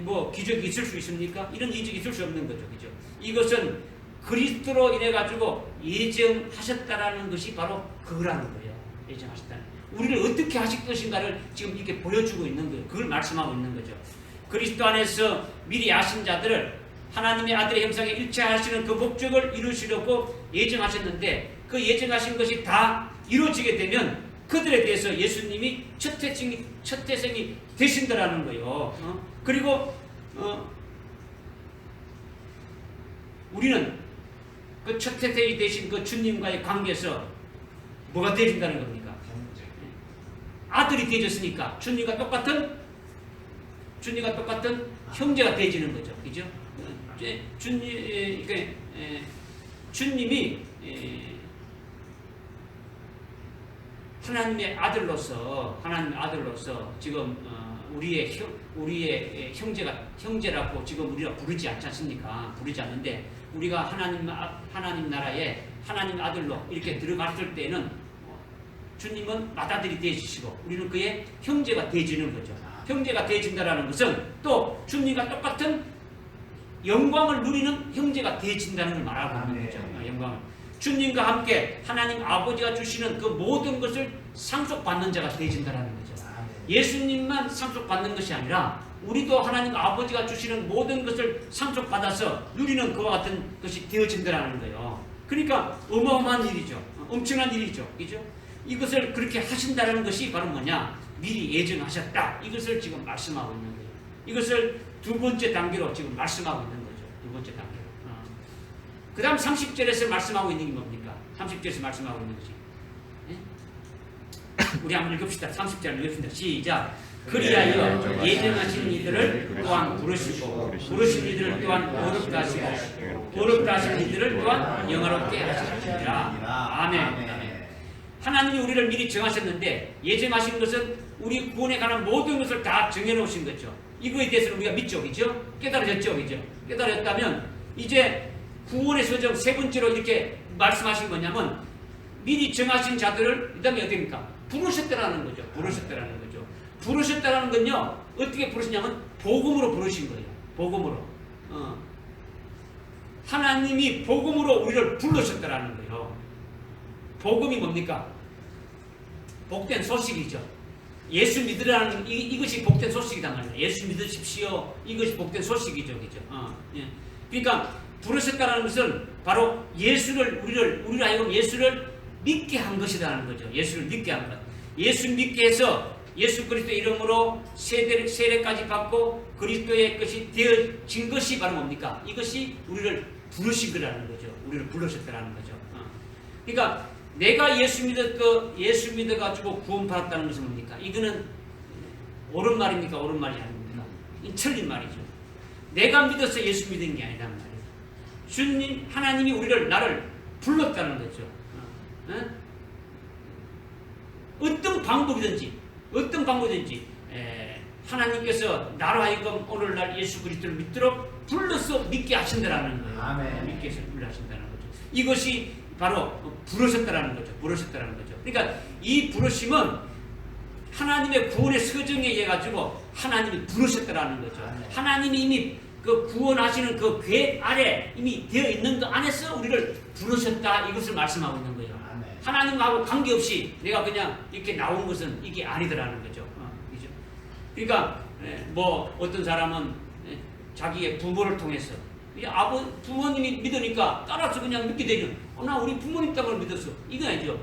S1: 뭐 기적이 있을 수 있습니까? 이런 이적이 있을 수 없는 거죠. 그죠? 이것은 그리스도로 인해 가지고 예정하셨다라는 것이 바로 그거라는 거예요. 예정하셨다는. 우리를 어떻게 하실 것인가를 지금 이렇게 보여주고 있는 거예요. 그걸 말씀하고 있는 거죠. 그리스도 안에서 미리 아신 자들을 하나님의 아들의 형상에 일치하시는 그 목적을 이루시려고 예정하셨는데 그 예정하신 것이 다 이루어지게 되면 그들에 대해서 예수님이 첫 태생이 되신다라는 거예요. 그리고 우리는 그 첫 태생이 되신 그 주님과의 관계에서 뭐가 되어진다는 겁니까? 아들이 되어졌으니까 주님과 똑같은 형제가 되어지는 거죠. 그죠? 주님이 하나님의 아들로서 지금 우리의 형제라고 지금 우리가 부르지 않지 않습니까? 부르지 않는데 우리가 하나님 나라에 하나님 아들로 이렇게 들어갔을 때는 주님은 맏아들이 되어지시고 우리는 그의 형제가 되어지는 거죠. 형제가 되어진다라는 것은 또 주님과 똑같은 영광을 누리는 형제가 되어진다는 걸 말하고 있는 거죠. 영광을. 주님과 함께 하나님 아버지가 주시는 그 모든 것을 상속받는 자가 되어진다는 거죠. 예수님만 상속받는 것이 아니라 우리도 하나님 아버지가 주시는 모든 것을 상속받아서 누리는 그와 같은 것이 되어진다는 거예요. 그러니까 어마어마한 일이죠. 엄청난 일이죠. 그죠? 이것을 그렇게 하신다는 것이 바로 뭐냐? 미리 예정하셨다. 이것을 지금 말씀하고 있는 거예요. 이것을 두 번째 단계로 지금 말씀하고 있는 거죠. 두 번째 단계로. 그 다음 30절에서 말씀하고 있는 게 뭡니까? 30절에서 말씀하고 있는 거지. 예? 우리 한번 읽읍시다. 30절 읽읍시다. 시작. 그리하여 예정하신 이들을 또한 부르시고 부르신 이들을 또한 어렵게 하시고 어렵게 하신 이들을 또한 영화롭게 하시리라. 아멘. 하나님이 우리를 미리 정하셨는데 예정하신 것은 우리 구원에 관한 모든 것을 다 정해놓으신 거죠. 이거에 대해서는 우리가 믿죠, 그죠? 깨달아졌죠, 그죠? 깨달았다면 이제 구원의 서정 세 번째로 이렇게 말씀하신 거냐면 미리 정하신 자들을 그 다음에 어디입니까? 부르셨다라는 거죠. 부르셨다라는 거죠. 부르셨다라는 건요 어떻게 부르셨냐면 복음으로 부르신 거예요. 복음으로. 하나님이 복음으로 우리를 불러셨다라는 거예요. 복음이 뭡니까? 복된 소식이죠. 예수 믿으라는 이것이 복된 소식이단 말이에요. 예수 믿으십시오. 이것이 복된 소식이죠, 그죠? 예. 그러니까 부르셨다라는 것은 바로 우리를 하여금 예수를 믿게 한 것이라는 거죠. 예수를 믿게 한 것. 예수 믿게 해서 예수 그리스도의 이름으로 세례까지 받고 그리스도의 것이 되어진 것이 바로 뭡니까? 이것이 우리를 부르신 거라는 거죠. 우리를 불러셨다라는 거죠. 그러니까 내가 예수 믿어가지고 구원받았다는 것은 뭡니까? 이거는 옳은 말입니까? 옳은 말이 아닙니까? 이 틀린 말이죠. 내가 믿어서 예수 믿은 게 아니란 말이에요. 주님, 하나님이 나를 불렀다는 거죠. 어떤 방법이든지 하나님께서 나로 하여금 오늘날 예수 그리스도를 믿도록 불러서 믿게 하신다라는 거예요.
S2: 아멘.
S1: 믿게 해서 불러하신다는 거죠. 이것이 바로 부르셨다라는 거죠. 부르셨다라는 거죠. 그러니까 이 부르심은 하나님의 구원의 서정에 의해 가지고 하나님이 부르셨다라는 거죠.
S2: 아멘.
S1: 하나님이 이미 그 구원하시는 그 계획 아래 이미 되어 있는 것 안에서 우리를 부르셨다 이것을 말씀하고 있는 거예요.
S2: 아멘.
S1: 하나님하고 관계없이 내가 그냥 이렇게 나온 것은 이게 아니더라는 거죠. 그죠? 그러니까 뭐 어떤 사람은 자기의 부모를 통해서 부모님이 믿으니까 따라서 그냥 믿게 되는 나 우리 부모님 때문에 믿었어. 이거 아니죠.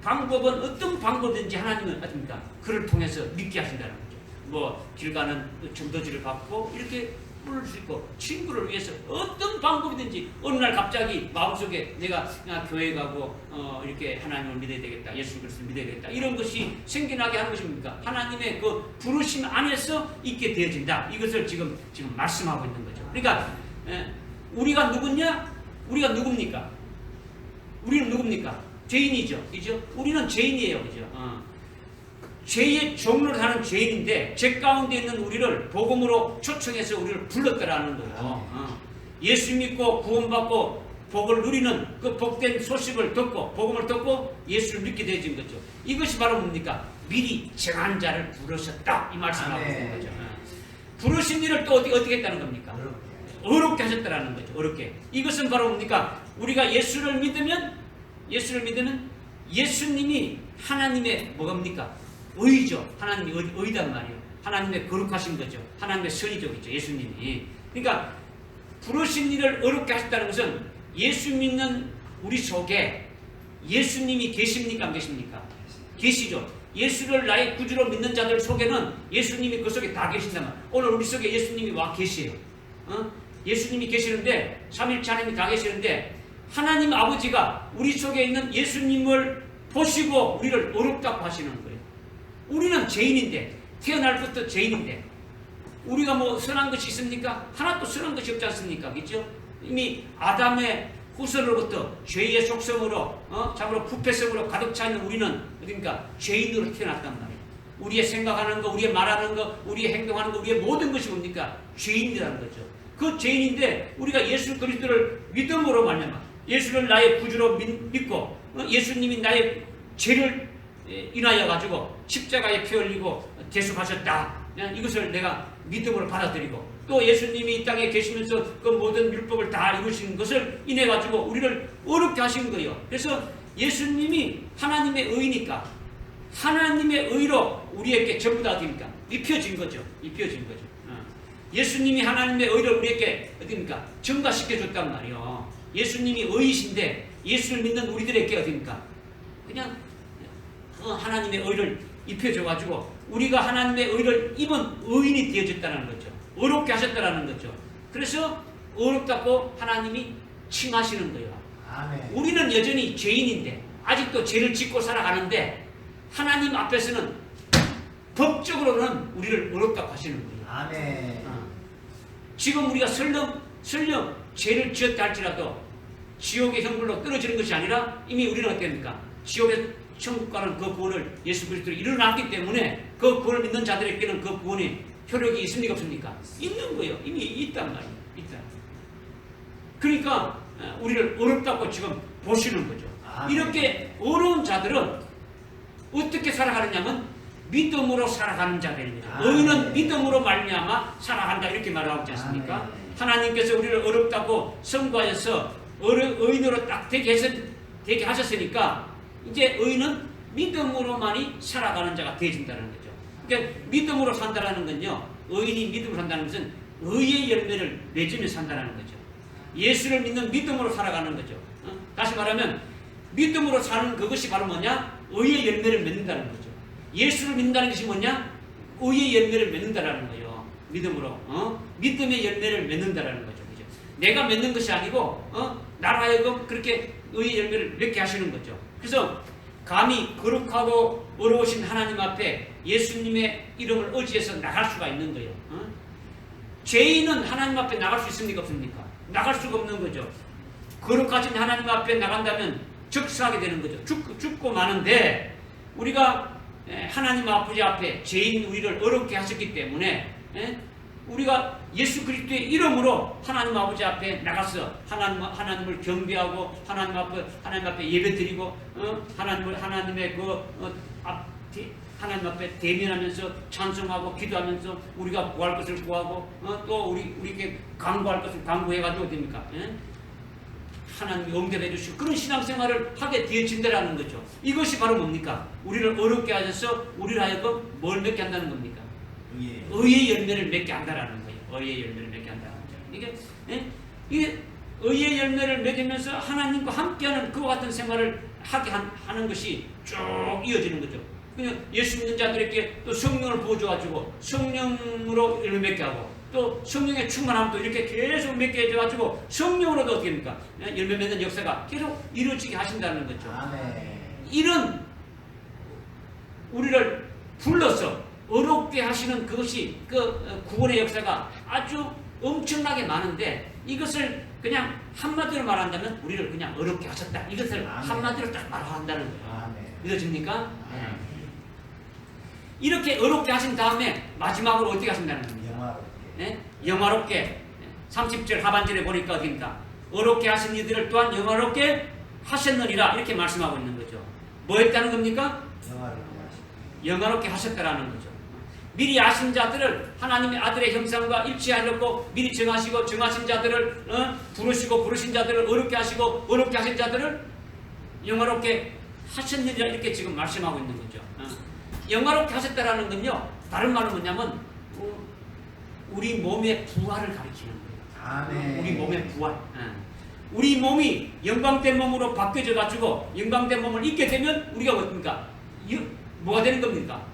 S1: 방법은 어떤 방법든지 하나님은 어떻습니까? 그를 통해서 믿게 하신다는 거죠. 뭐 길 가는 전도지를 받고 이렇게 부를 수 있고 친구를 위해서 어떤 방법이든지 어느 날 갑자기 마음속에 내가 교회 가고 이렇게 하나님을 믿어야 되겠다. 예수 그리스도를 믿어야 되겠다. 이런 것이 생겨나게 하는 것입니까? 하나님의 그 부르심 안에서 있게 되어진다. 이것을 지금 말씀하고 있는 거죠. 그러니까 우리가 누구냐? 우리가 누굽니까? 우리는 누굽니까? 죄인이죠. 그죠? 우리는 죄인이에요. 그죠? 죄의 종로를 하는 죄인인데 죄 가운데 있는 우리를 복음으로 초청해서 우리를 불렀다라는 거예요. 예수 믿고 구원받고 복을 누리는 그 복된 소식을 듣고 복음을 듣고 예수를 믿게 되어진 거죠. 이것이 바로 뭡니까? 미리 정한 자를 부르셨다. 이 말씀을 하고 있는 거죠. 부르신 일을 또 어떻게 했다는 겁니까? 어렵게 하셨다라는 거죠. 어렵게. 이것은 바로 뭡니까? 우리가 예수를 믿으면 예수님이 하나님의 뭐갑니까? 의죠. 하나님의 의단 말이에요. 하나님의 거룩하신 거죠. 하나님의 선이죠. 예수님이. 그러니까 부르신 일을 어렵게 하셨다는 것은 예수 믿는 우리 속에 예수님이 계십니까? 안 계십니까? 계시죠. 예수를 나의 구주로 믿는 자들 속에는 예수님이 그 속에 다 계신단 말이에요. 오늘 우리 속에 예수님이 와 계세요. 예수님이 계시는데 삼일체 하나님이 다 계시는데 하나님 아버지가 우리 속에 있는 예수님을 보시고 우리를 어렵다고 하시는 거예요. 우리는 죄인인데 태어날 때부터 죄인인데 우리가 뭐 선한 것이 있습니까? 하나도 선한 것이 없지 않습니까? 그렇죠? 이미 아담의 후손으로부터 죄의 속성으로 참으로 부패성으로 가득 차 있는 우리는 어디입니까? 죄인으로 태어났단 말이에요. 우리의 생각하는 거, 우리의 말하는 거, 우리의 행동하는 거, 우리의 모든 것이 뭡니까? 죄인이라는 거죠. 그 죄인인데 우리가 예수 그리스도를 믿음으로 말미암아 예수를 나의 구주로 믿고 예수님이 나의 죄를 인하여 가지고 십자가에 피 흘리고 대속하셨다. 이것을 내가 믿음으로 받아들이고 또 예수님이 이 땅에 계시면서 그 모든 율법을 다 이루신 것을 인해 가지고 우리를 어렵게 하신 거예요. 그래서 예수님이 하나님의 의니까 하나님의 의로 우리에게 전부 다 어디입니까? 입혀진 거죠. 입혀진 거죠. 예수님이 하나님의 의를 우리에게 어디입니까? 증가시켜 줬단 말이에요. 예수님이 의이신데 예수를 믿는 우리들에게 어디입니까? 그냥 하나님의 의를 입혀줘가지고 우리가 하나님의 의를 입은 의인이 되어졌다는 거죠. 어렵게 하셨다는 거죠. 그래서 어렵다고 하나님이 칭하시는 거예요.
S2: 아멘.
S1: 우리는 여전히 죄인인데 아직도 죄를 짓고 살아가는데 하나님 앞에서는 법적으로는 우리를 어렵다고 하시는 거예요.
S2: 아멘.
S1: 지금 우리가 설령 죄를 지었다 할지라도 지옥의 형벌로 떨어지는 것이 아니라 이미 우리는 어떻습니까? 지옥의 천국 가는 그 구원을 예수 그리스도로 이루어놨기 때문에 그 구원을 믿는 자들에게는 그 구원의 효력이 있습니까? 없습니까? 있는 거예요. 이미 있단 말이에요. 있다. 그러니까 우리를 어렵다고 지금 보시는 거죠. 이렇게 어려운 자들은 어떻게 살아가느냐면 믿음으로 살아가는 자들입니다. 의인은 믿음으로 말미암아 살아간다 이렇게 말하고 있지 않습니까? 하나님께서 우리를 어렵다고 선고하여서 의인으로 딱 되게 하셨으니까 이제 의인은 믿음으로만이 살아가는 자가 되어진다는 거죠. 그러니까 믿음으로 산다는 건요. 의인이 믿음으로 산다는 것은 의의 열매를 맺으며 산다는 거죠. 예수를 믿는 믿음으로 살아가는 거죠. 다시 말하면 믿음으로 사는 그것이 바로 뭐냐? 의의 열매를 맺는다는 거죠. 예수를 믿는다는 것이 뭐냐? 의의 열매를 맺는다라는 거예요. 믿음으로. 믿음의 열매를 맺는다라는 거죠. 그죠? 내가 맺는 것이 아니고 나로 하여금 그렇게 의의 열매를 맺게 하시는 거죠. 그래서 감히 거룩하고 어려우신 하나님 앞에 예수님의 이름을 의지해서 나갈 수가 있는 거예요. 죄인은 하나님 앞에 나갈 수 있습니까? 없습니까? 나갈 수가 없는 거죠. 거룩하신 하나님 앞에 나간다면 적수하게 되는 거죠. 죽고 마는데 우리가 하나님 아버지 앞에 죄인 우리를 어렵게 하셨기 때문에 우리가 예수 그리스도의 이름으로 하나님 아버지 앞에 나가서 하나님을 경배하고 하나님 앞에 예배드리고 하나님의 하나님 앞에 대면하면서 찬송하고 기도하면서 우리가 구할 것을 구하고 또 우리에게 강구할 것을 강구해가지고 됩니까? 하나님이 응답해 주시고 그런 신앙생활을 하게 되어진다라는 거죠. 이것이 바로 뭡니까? 우리를 어렵게 하셔서 우리를 하여금 뭘 맺게 한다는 겁니까? 의의 열매를 맺게 한다라는 거예요. 의의 열매를 맺게 한다는 거죠. 이게 의의 열매를 맺으면서 하나님과 함께하는 그와 같은 생활을 하게 하는 것이 쭉 이어지는 거죠. 그냥 예수 믿는 자들에게 또 성령을 부어줘가지고 성령으로 열매 맺게 하고 또 성령의 충만함도 이렇게 계속 맺게 해줘가지고 성령으로도 어떻게 합니까? 열매 맺는 역사가 계속 이루어지게 하신다는 거죠.
S2: 아멘.
S1: 이런 우리를 불러서 어렵게 하시는 그것이 그 구원의 역사가 아주 엄청나게 많은데 이것을 그냥 한마디로 말한다면 우리를 그냥 어렵게 하셨다. 이것을 한마디로 딱 말한다는 거예요. 믿어집니까? 이렇게 어렵게 하신 다음에 마지막으로 어떻게 하신다는 겁니다. 영화롭게 30절 하반절에 보니까 어디입니까? 어렵게 하신 이들을 또한 영화롭게 하셨느니라 이렇게 말씀하고 있는 거죠. 뭐 했다는 겁니까? 영화롭게 하셨다라는 거죠. 미리 아신 자들을 하나님의 아들의 형상과 일치하려고 미리 정하시고 정하신 자들을 부르시고 부르신 자들을 어렵게 하시고 어렵게 하신 자들을 영화롭게 하셨느니라 이렇게 지금 말씀하고 있는 거죠. 영화롭게 하셨다라는 건요 다른 말은 뭐냐면 우리 몸의 부활을 가리키는 거예요.
S2: 아멘.
S1: 우리 몸의 부활. 우리 몸이 영광된 몸으로 바뀌어져 가지고 영광된 몸을 입게 되면 우리가 뭡니까? 뭐가 되는 겁니까?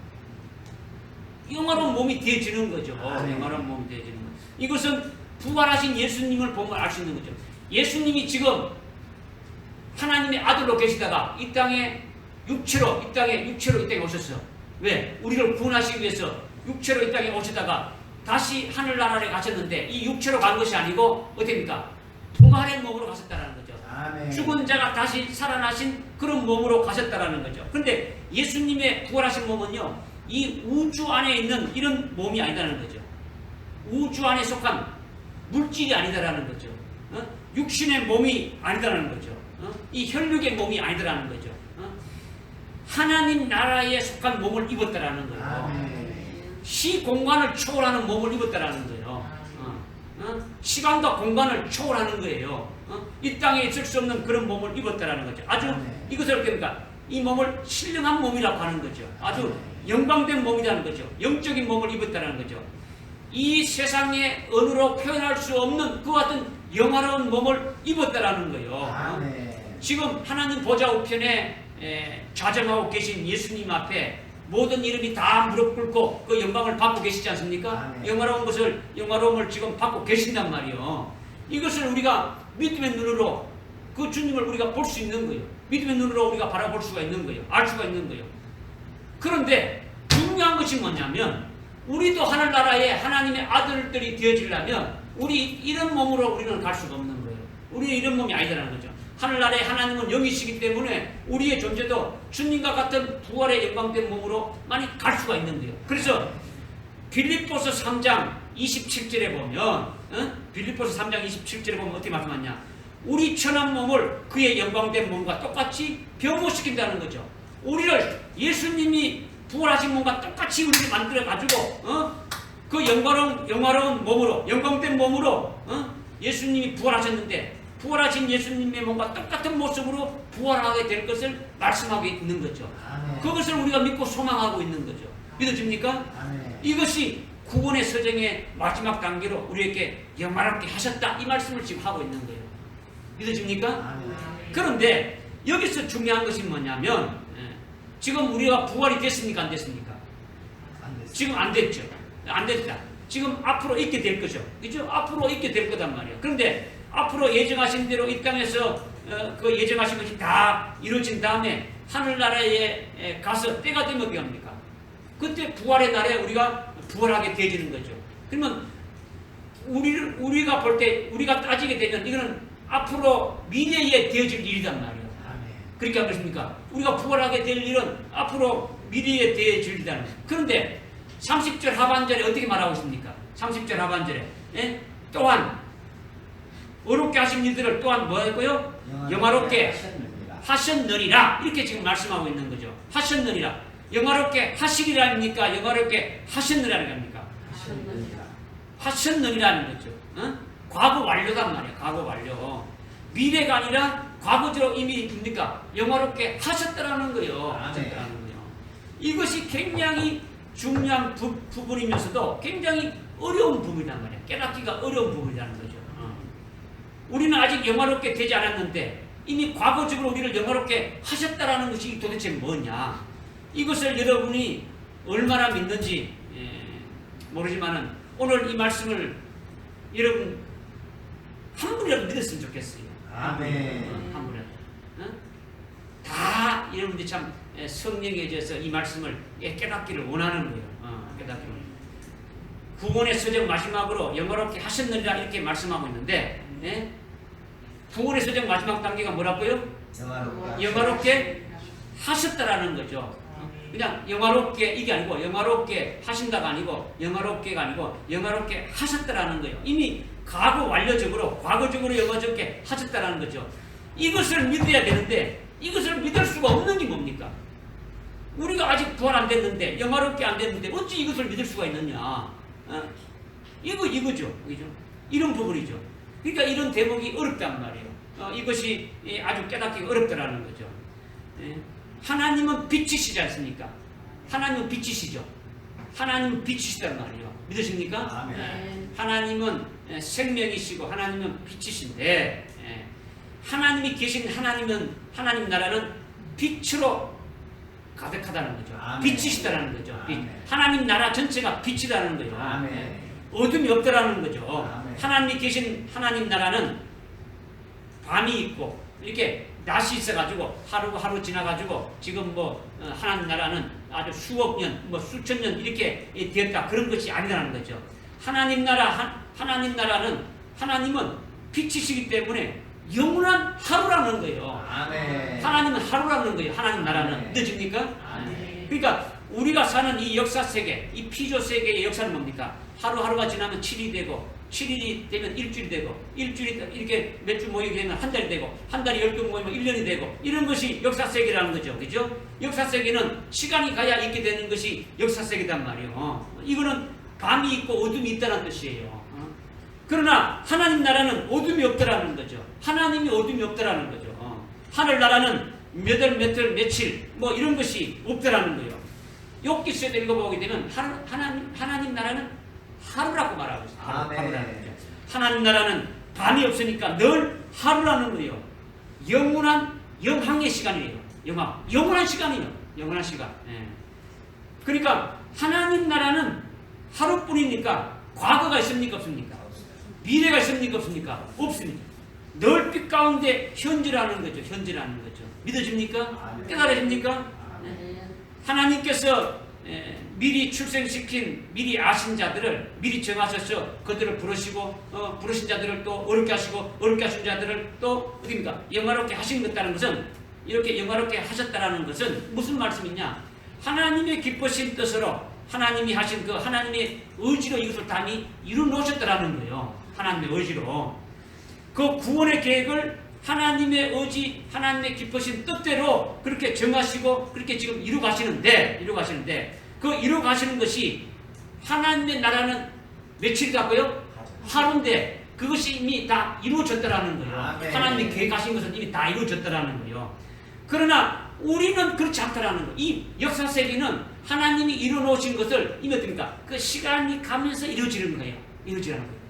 S1: 영화로운 몸이 되어지는 거죠. 영화로운 몸이 되어지는 거. 이것은 부활하신 예수님을 보면 알 수 있는 거죠. 예수님이 지금 하나님의 아들로 계시다가 이 땅에 육체로 이 땅에 오셨어. 왜? 우리를 구원하시기 위해서 육체로 이 땅에 오시다가 다시 하늘나라에 가셨는데 이 육체로 간 것이 아니고 어떻습니까? 부활의 몸으로 가셨다는 거죠.
S2: 아멘.
S1: 죽은 자가 다시 살아나신 그런 몸으로 가셨다는 거죠. 그런데 예수님의 부활하신 몸은요 이 우주 안에 있는 이런 몸이 아니다는 거죠. 우주 안에 속한 물질이 아니다라는 거죠. 육신의 몸이 아니다라는 거죠. 이 혈육의 몸이 아니다라는 거죠. 하나님 나라에 속한 몸을 입었다라는 거예요.
S2: 아멘.
S1: 시공간을 초월하는 몸을 입었다라는 거예요. 시간과 공간을 초월하는 거예요. 이 땅에 있을 수 없는 그런 몸을 입었다라는 거죠. 아주 이것을 어떻게 합니까? 이 몸을 신령한 몸이라고 하는 거죠. 아주 영광된 몸이라는 거죠. 영적인 몸을 입었다는 거죠. 이 세상의 언어로 표현할 수 없는 그 같은 영화로운 몸을 입었다라는 거예요. 지금 하나님 보좌 우편에 좌정하고 계신 예수님 앞에 모든 이름이 다 무릎 꿇고 그 영광을 받고 계시지 않습니까? 영화로움을 지금 받고 계신단 말이에요. 이것을 우리가 믿음의 눈으로 그 주님을 우리가 볼 수 있는 거예요. 믿음의 눈으로 우리가 바라볼 수가 있는 거예요. 알 수가 있는 거예요. 그런데 중요한 것이 뭐냐면 우리도 하늘나라의 하나님의 아들들이 되어지려면 우리 이런 몸으로 우리는 갈 수가 없는 거예요. 우리는 이런 몸이 아니라는 거죠. 하늘나라의 하나님은 영이시기 때문에 우리의 존재도 주님과 같은 부활의 영광된 몸으로 많이 갈 수가 있는 거예요. 그래서 빌립보서 3장 27절에 보면 빌립보서 3장 27절에 보면 어떻게 말씀하냐, 우리 천한 몸을 그의 영광된 몸과 똑같이 변모시킨다는 거죠. 우리를 예수님이 부활하신 몸과 똑같이 우리를 만들어가지고 그 영화로운 몸으로, 영광된 몸으로 예수님이 부활하셨는데 부활하신 예수님의 몸과 똑같은 모습으로 부활하게 될 것을 말씀하고 있는 거죠.
S2: 아멘.
S1: 그것을 우리가 믿고 소망하고 있는 거죠. 믿어집니까?
S2: 아멘.
S1: 이것이 구원의 서정의 마지막 단계로 우리에게 영화롭게 하셨다, 이 말씀을 지금 하고 있는 거예요. 믿어집니까?
S2: 아멘.
S1: 그런데 여기서 중요한 것이 뭐냐면 지금 우리가 부활이 됐습니까? 안 됐습니까?
S2: 안 됐어요.
S1: 지금 안 됐죠. 안 됐다. 지금 앞으로 있게 될 거죠. 그죠? 앞으로 있게 될 거단 말이에요. 그런데 앞으로 예정하신 대로 이 땅에서 그 예정하신 것이 다 이루어진 다음에 하늘나라에 가서 때가 되면 어떻게 합니까? 그때 부활의 날에 우리가 부활하게 되어지는 거죠. 그러면 우리가 볼 때, 우리가 따지게 되면 이거는 앞으로 미래에 되어질 일이단 말이에요.
S2: 아멘.
S1: 그렇게 안 그렇습니까? 우리가 부활하게 될 일은 앞으로 미래에 되어질 일이라는 거예요. 그런데 30절 하반절에 어떻게 말하고 있습니까? 30절 하반절에 또한 어렵게 하신 이들을 또한 뭐 했고요? 영화롭게 하셨느니라. 이렇게 지금 말씀하고 있는 거죠. 하셨느니라. 영화롭게 하시리라입니까? 영화롭게 하셨느니라는 겁니까? 하셨느니라는 거죠. 과거 완료단 말이에요. 과거 완료. 미래가 아니라 과거적으로 이미 뭡니까? 영화롭게 하셨다라는 거예요. 하셨다라는 거예요. 이것이 굉장히 중요한 부분이면서도 굉장히 어려운 부분이란 말이에요. 깨닫기가 어려운 부분이라는 거죠. 우리는 아직 영화롭게 되지 않았는데 이미 과거적으로 우리를 영화롭게 하셨다라는 것이 도대체 뭐냐? 이것을 여러분이 얼마나 믿는지 모르지만은 오늘 이 말씀을 여러분 한 분이라도 믿었으면 좋겠어요.
S2: 아멘.
S1: 한 분이라도. 다 여러분들이 참 성령에 의해서 이 말씀을 깨닫기를 원하는 거예요. 깨닫기를. 구원의 서정 마지막으로 영화롭게 하셨느니라 이렇게 말씀하고 있는데 구원의 서정 마지막 단계가 뭐라고요? 영화롭게 하셨다라는 거죠. 그냥 영화롭게 이게 아니고 영화롭게 하신다가 아니고 영화롭게가 아니고 영화롭게 하셨다라는 거예요. 이미 과거 완료적으로 과거적으로 영화롭게 하셨다라는 거죠. 이것을 믿어야 되는데 이것을 믿을 수가 없는 게 뭡니까? 우리가 아직 부활 안 됐는데 영화롭게 안 됐는데 어찌 이것을 믿을 수가 있느냐? 이거죠. 그죠? 이런 부분이죠. 그러니까 이런 대목이 어렵단 말이에요. 이것이 아주 깨닫기가 어렵다라는 거죠. 하나님은 빛이시지 않습니까? 하나님은 빛이시죠. 하나님은 빛이시단 말이에요. 믿으십니까?
S2: 아멘.
S1: 하나님은 생명이시고 하나님은 빛이신데 하나님이 계신 하나님 나라는 빛으로 가득하다는 거죠.
S2: 아멘.
S1: 빛이시다라는 거죠.
S2: 아멘.
S1: 하나님 나라 전체가 빛이라는 거죠.
S2: 아멘.
S1: 어둠이 없다라는 거죠.
S2: 아멘.
S1: 하나님이 계신 하나님 나라는 밤이 있고 이렇게 낮이 있어가지고 하루 지나가지고 지금 하나님 나라는 아주 수억 년, 수천 년 이렇게 되었다 그런 것이 아니라는 거죠. 하나님 나라는 하나님은 빛이시기 때문에 영원한 하루라는 거예요.
S2: 아멘.
S1: 하나님은 하루라는 거예요. 하나님 나라는.
S2: 아멘.
S1: 믿어집니까?
S2: 아멘.
S1: 그러니까 우리가 사는 이 역사 세계, 이 피조 세계의 역사는 뭡니까? 하루하루가 지나면 7일이 되고 7일이 되면 일주일이 되고 일주일이 이렇게 몇 주 모이게 되면 한 달이 되고 한 달이 10개 모이면 1년이 되고 이런 것이 역사 세계라는 거죠. 그죠? 역사 세계는 시간이 가야 있게 되는 것이 역사 세계단 말이에요. 이거는 밤이 있고 어둠이 있다는 뜻이에요. 그러나 하나님 나라는 어둠이 없다라는 거죠. 하나님이 어둠이 없다라는 거죠. 하늘 나라는 몇 월, 며칠 이런 것이 없다라는 거예요. 욥기서에도 읽어보게 되면 하나님 나라는 하루라고 말하고 있어요. 하루라는 거죠. 하나님 나라는 밤이 없으니까 늘 하루라는 거예요. 영원한 영항의 시간이에요. 영원한 시간이에요. 영원한 시간. 그러니까 하나님 나라는 하루뿐이니까 과거가 있습니까? 없습니까? 미래가 있습니까? 없습니까? 없습니다. 넓빛 가운데 현질하는 거죠. 현질하는 거죠. 믿어집니까? 깨달아집니까? 하나님께서 미리 출생시킨 미리 아신 자들을 미리 정하셔서 그들을 부르시고 부르신 자들을 또 어렵게 하시고 어렵게 하신 자들을 또 어디입니까? 영화롭게 하신 것다는 것은 이렇게 영화롭게 하셨다라는 것은 무슨 말씀이냐? 하나님의 기쁘신 뜻으로 하나님이 하신 그 하나님의 의지로 이것을 다 이루 놓으셨다라는 거예요. 하나님의 의지로 그 구원의 계획을 하나님의 의지, 하나님의 기쁘신 뜻대로 그렇게 정하시고 그렇게 지금 이루가시는데 그 이루가시는 것이 하나님의 나라는 며칠 같고요? 하루인데 그것이 이미 다 이루어졌다라는 거예요.
S2: 아멘.
S1: 하나님이 계획하신 것은 이미 다 이루어졌다라는 거예요. 그러나 우리는 그렇지 않다라는 거예요. 이 역사 세계는 하나님이 이루어놓으신 것을 이미 어떻습니까? 그 시간이 가면서 이루어지는 거예요. 이루어지는 거예요.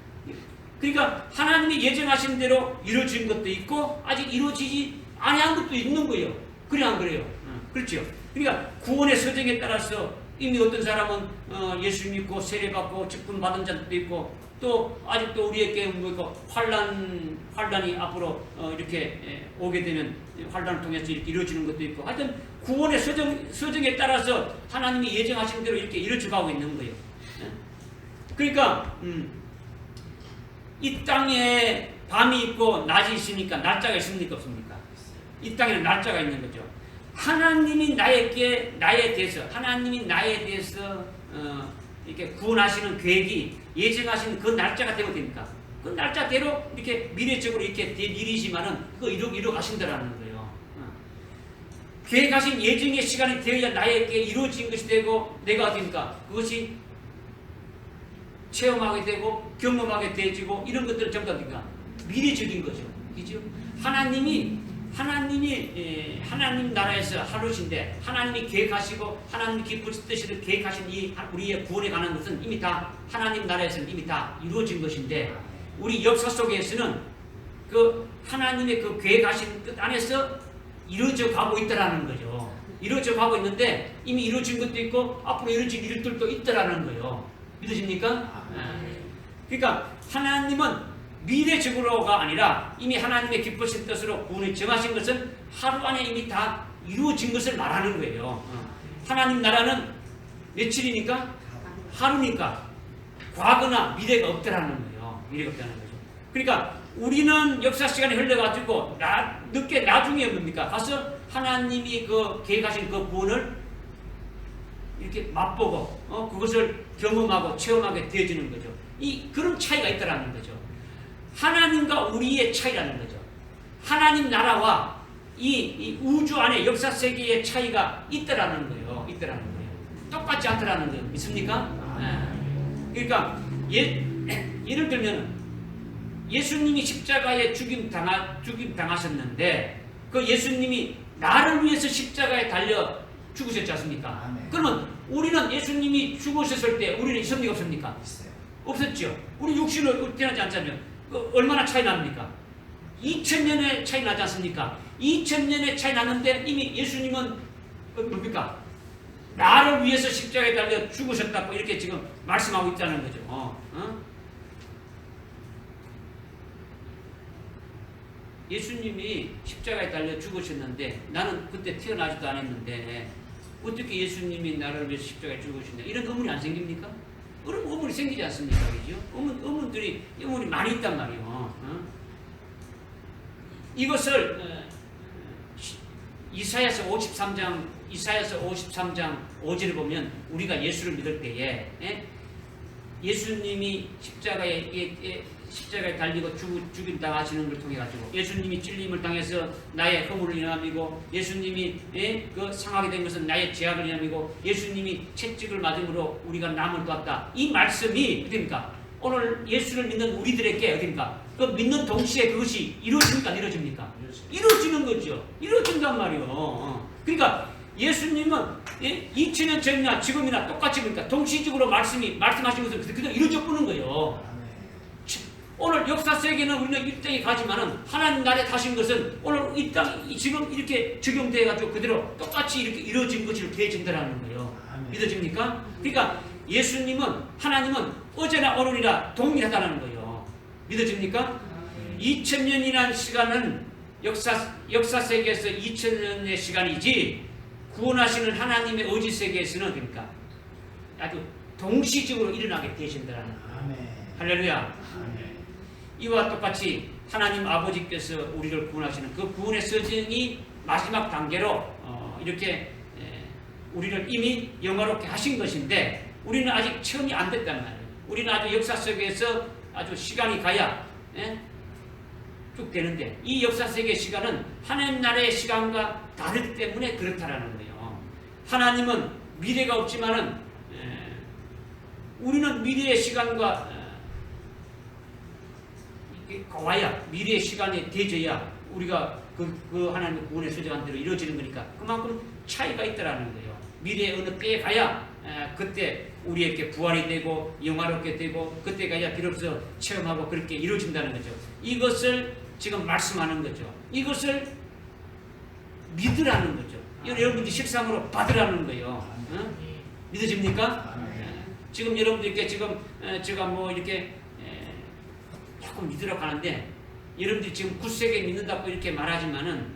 S1: 그러니까 하나님이 예정하신 대로 이루어진 것도 있고 아직 이루어지지 아니한 것도 있는 거예요. 그래 안 그래요? 그렇죠. 그러니까 구원의 서정에 따라서 이미 어떤 사람은 예수 믿고 세례받고 직분 받은 자들도 있고 또 아직도 우리에게 환란이 앞으로 이렇게 오게 되면 환란을 통해서 이렇게 이루어지는 것도 있고 하여튼 구원의 서정에 따라서 하나님이 예정하신 대로 이렇게 이루어져가고 있는 거예요. 그러니까 이 땅에 밤이 있고 낮이 있으니까 날짜가 있습니까 없습니까? 이 땅에는 날짜가 있는 거죠. 하나님이 나에 대해서 이렇게 구원하시는 계획이 예정하신 그 날짜가 되면 됩니까? 그 날짜대로 이렇게 미래적으로 이렇게 될 일이지만은 그거 이루 가신다라는 거예요. 계획하신 예정의 시간이 되어야 나에게 이루어진 것이 되고 내가 어디입니까? 그것이 체험하게 되고 경험하게 되어지고 이런 것들은 전부 다 미래적인 거죠. 그죠? 하나님 나라에서 하루신데 하나님이 계획하시고 하나님이 기쁘신 뜻으로 계획하신 이 우리의 구원에 관한 것은 이미 다 하나님 나라에서는 이미 다 이루어진 것인데 우리 역사 속에서는 그 하나님의 그 계획하신 뜻 안에서 이루어져 가고 있다라는 거죠. 이루어져 가고 있는데 이미 이루어진 것도 있고 앞으로 이루어질 일들도 있다라는 거예요. 믿으십니까? 그러니까 하나님은 미래적으로가 아니라 이미 하나님의 기쁘신 뜻으로 구원을 정하신 것은 하루 안에 이미 다 이루어진 것을 말하는 거예요. 하나님 나라는 며칠이니까? 하루니까 과거나 미래가 없다라는 거예요. 미래가 없다는 거죠. 그러니까 우리는 역사 시간이 흘러가지고 나중에 뭡니까? 가서 하나님이 그 계획하신 그 구원을 이렇게 맛보고 그것을 경험하고 체험하게 되어지는 거죠. 그런 차이가 있다라는 거죠. 하나님과 우리의 차이라는 거죠. 하나님 나라와 이 우주 안에 역사 세계의 차이가 있다라는 거예요. 똑같지 않다라는 거예요. 믿습니까? 그러니까 예를 들면 예수님이 십자가에 죽임 당하셨는데 그 예수님이 나를 위해서 십자가에 달려 죽으셨지 않습니까?
S2: 아멘.
S1: 그러면 우리는 예수님이 죽으셨을 때 우리는 있습니까 없습니까?
S2: 있어요.
S1: 없었죠. 우리 육신으로 태어나지 않잖아요. 얼마나 차이 납니까? 2000년의 차이 나지 않습니까? 2000년의 차이 나는데 이미 예수님은 뭡니까? 나를 위해서 십자가에 달려 죽으셨다고 이렇게 지금 말씀하고 있다는 거죠. 예수님이 십자가에 달려 죽으셨는데 나는 그때 태어나지도 않았는데 어떻게 예수님이 나를 위해서 십자가에 죽으셨냐 이런 의문이 안 생깁니까? 그런 의문이 생기지 않습니까? 그죠? 의문이 많이 있단 말이에요. 이것을 이사야서 53장 5절을 보면 우리가 예수를 믿을 때에 예수님이 십자가에 달리고 죽임 당하시는 걸 통해 가지고 예수님이 찔림을 당해서 나의 허물을 인함이고 예수님이 그 상하게 된 것은 나의 죄악을 인함이고 예수님이 채찍을 맞음으로 우리가 남을 도왔다. 이 말씀이 어디입니까? 오늘 예수를 믿는 우리들에게 어디입니까? 그 믿는 동시에 그것이 이루어집니까? 이루어집니까? 이루어지는 거죠. 이루어진단 말이에요. 그러니까 예수님은 2000년 전이나 지금이나 똑같이 보니까 동시적으로 말씀하신 것은 그대로 이루어져 보는 거예요. 오늘 역사 세계는 우리는 이 땅에 가지만은 하나님 나라에 가신 것은 오늘 이 땅 지금 이렇게 적용돼 가지고 그대로 똑같이 이렇게 이루어진 것으로 되어진다는 거예요. 믿어집니까? 그러니까 하나님은 어제나 오늘이라 동일하다는 거예요. 믿어집니까? 2000년이라는 시간은 역사 세계에서 2000년의 시간이지 구원하시는 하나님의 의지 세계에서는 그러니까 아주 동시적으로 일어나게 되신다라는 거예요.
S2: 아멘.
S1: 할렐루야.
S2: 아멘.
S1: 이와 똑같이 하나님 아버지께서 우리를 구원하시는 그 구원의 서정이 마지막 단계로 이렇게 우리를 이미 영화롭게 하신 것인데 우리는 아직 처음이 안 됐단 말이에요. 우리는 아주 역사 속에서 아주 시간이 가야 쭉 되는데 이 역사 세계의 시간은 하나님 나라의 시간과 다르기 때문에 그렇다라는 거예요. 하나님은 미래가 없지만은 우리는 미래의 시간과 이게 와야 미래의 시간이 되져야 우리가 그 하나님의 구원의 소정한 대로 이루어지는 거니까 그만큼 차이가 있다라는 거예요. 미래의 어느 때에 가야 그때 우리에게 부활이 되고 영화롭게 되고 그때 가야 비로소 체험하고 그렇게 이루어진다는 거죠. 이것을 지금 말씀하는 거죠. 이것을 믿으라는 거죠. 여러분들이 식상으로 받으라는 거예요. 믿어집니까? 지금 여러분들께 지금 제가 뭐 이렇게 자꾸 믿으라고 하는데 여러분들이 지금 굳세게 믿는다고 이렇게 말하지만은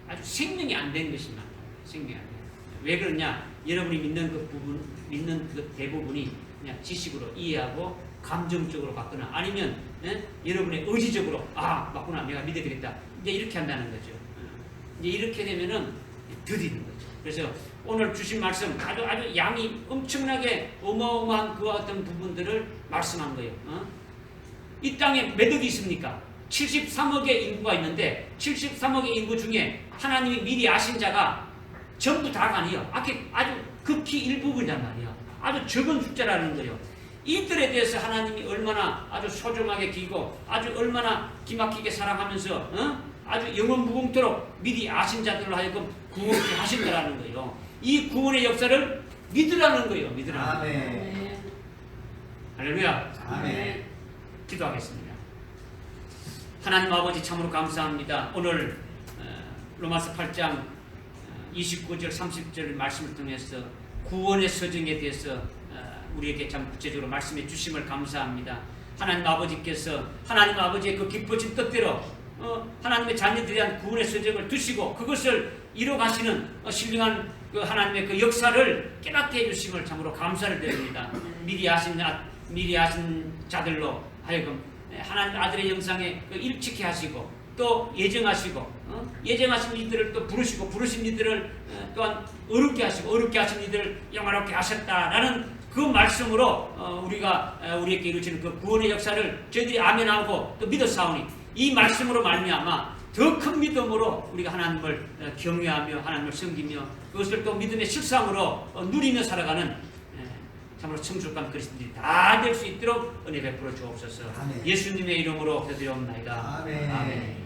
S1: 아주 생명이 안 된 것이 많아요. 생명이 안 돼요. 왜 그러냐? 여러분이 믿는 그 부분, 믿는 그 대부분이 그냥 지식으로 이해하고 감정적으로 받거나 아니면 여러분의 의지적으로 맞구나 내가 믿어야 되겠다 이제 이렇게 한다는 거죠. 이제 이렇게 되면은 드리는 거죠. 그래서 오늘 주신 말씀 아주 양이 엄청나게 어마어마한 그와 같은 부분들을 말씀한 거예요. 이 땅에 몇 억이 있습니까? 73억의 인구가 있는데 73억의 인구 중에 하나님이 미리 아신 자가 전부 다가 아니에요. 아주 극히 일부분이란 말이에요. 아주 적은 숫자라는 거예요. 이들에 대해서 하나님이 얼마나 아주 소중하게 기고 아주 얼마나 기막히게 사랑하면서 아주 영원 무궁토록 미리 아신 자들로 하여금 구원케 하신다라는 거예요. 이 구원의 역사를 믿으라는 거예요. 믿으라는 거예요.
S2: 아멘.
S1: 할렐루야.
S2: 아멘.
S1: 기도하겠습니다. 하나님 아버지 참으로 감사합니다. 오늘 로마서 8장 29절 30절 말씀을 통해서 구원의 서정에 대해서 우리에게 참 구체적으로 말씀해 주심을 감사합니다. 하나님 아버지께서 하나님 아버지의 그 기뻐진 뜻대로 하나님의 자녀들에 대한 구원의 서정을 두시고 그것을 이뤄가시는 신령한 그 하나님의 그 역사를 깨닫게 해주심을 참으로 감사를 드립니다. 미리 하신 자들로 하여금 하나님 아들의 영상에 그 일치케 하시고 또 예정하시고 예정하신 이들을 또 부르시고 부르신 이들을 또한 어렵게 하시고 어렵게 하신 이들을 영화롭게 하셨다라는 그 말씀으로 우리에게 이루어지는 그 구원의 역사를 저희들이 아멘하고 또 믿어사오니 이 말씀으로 말미암아 더 큰 믿음으로 우리가 하나님을 경외하며 하나님을 섬기며 그것을 또 믿음의 실상으로 누리며 살아가는 참으로 성숙한 그리스도인들이 다 될 수 있도록 은혜 베풀어 주옵소서.
S2: 아멘.
S1: 예수님의 이름으로 기도드리옵나이다.
S2: 아멘.
S1: 아멘.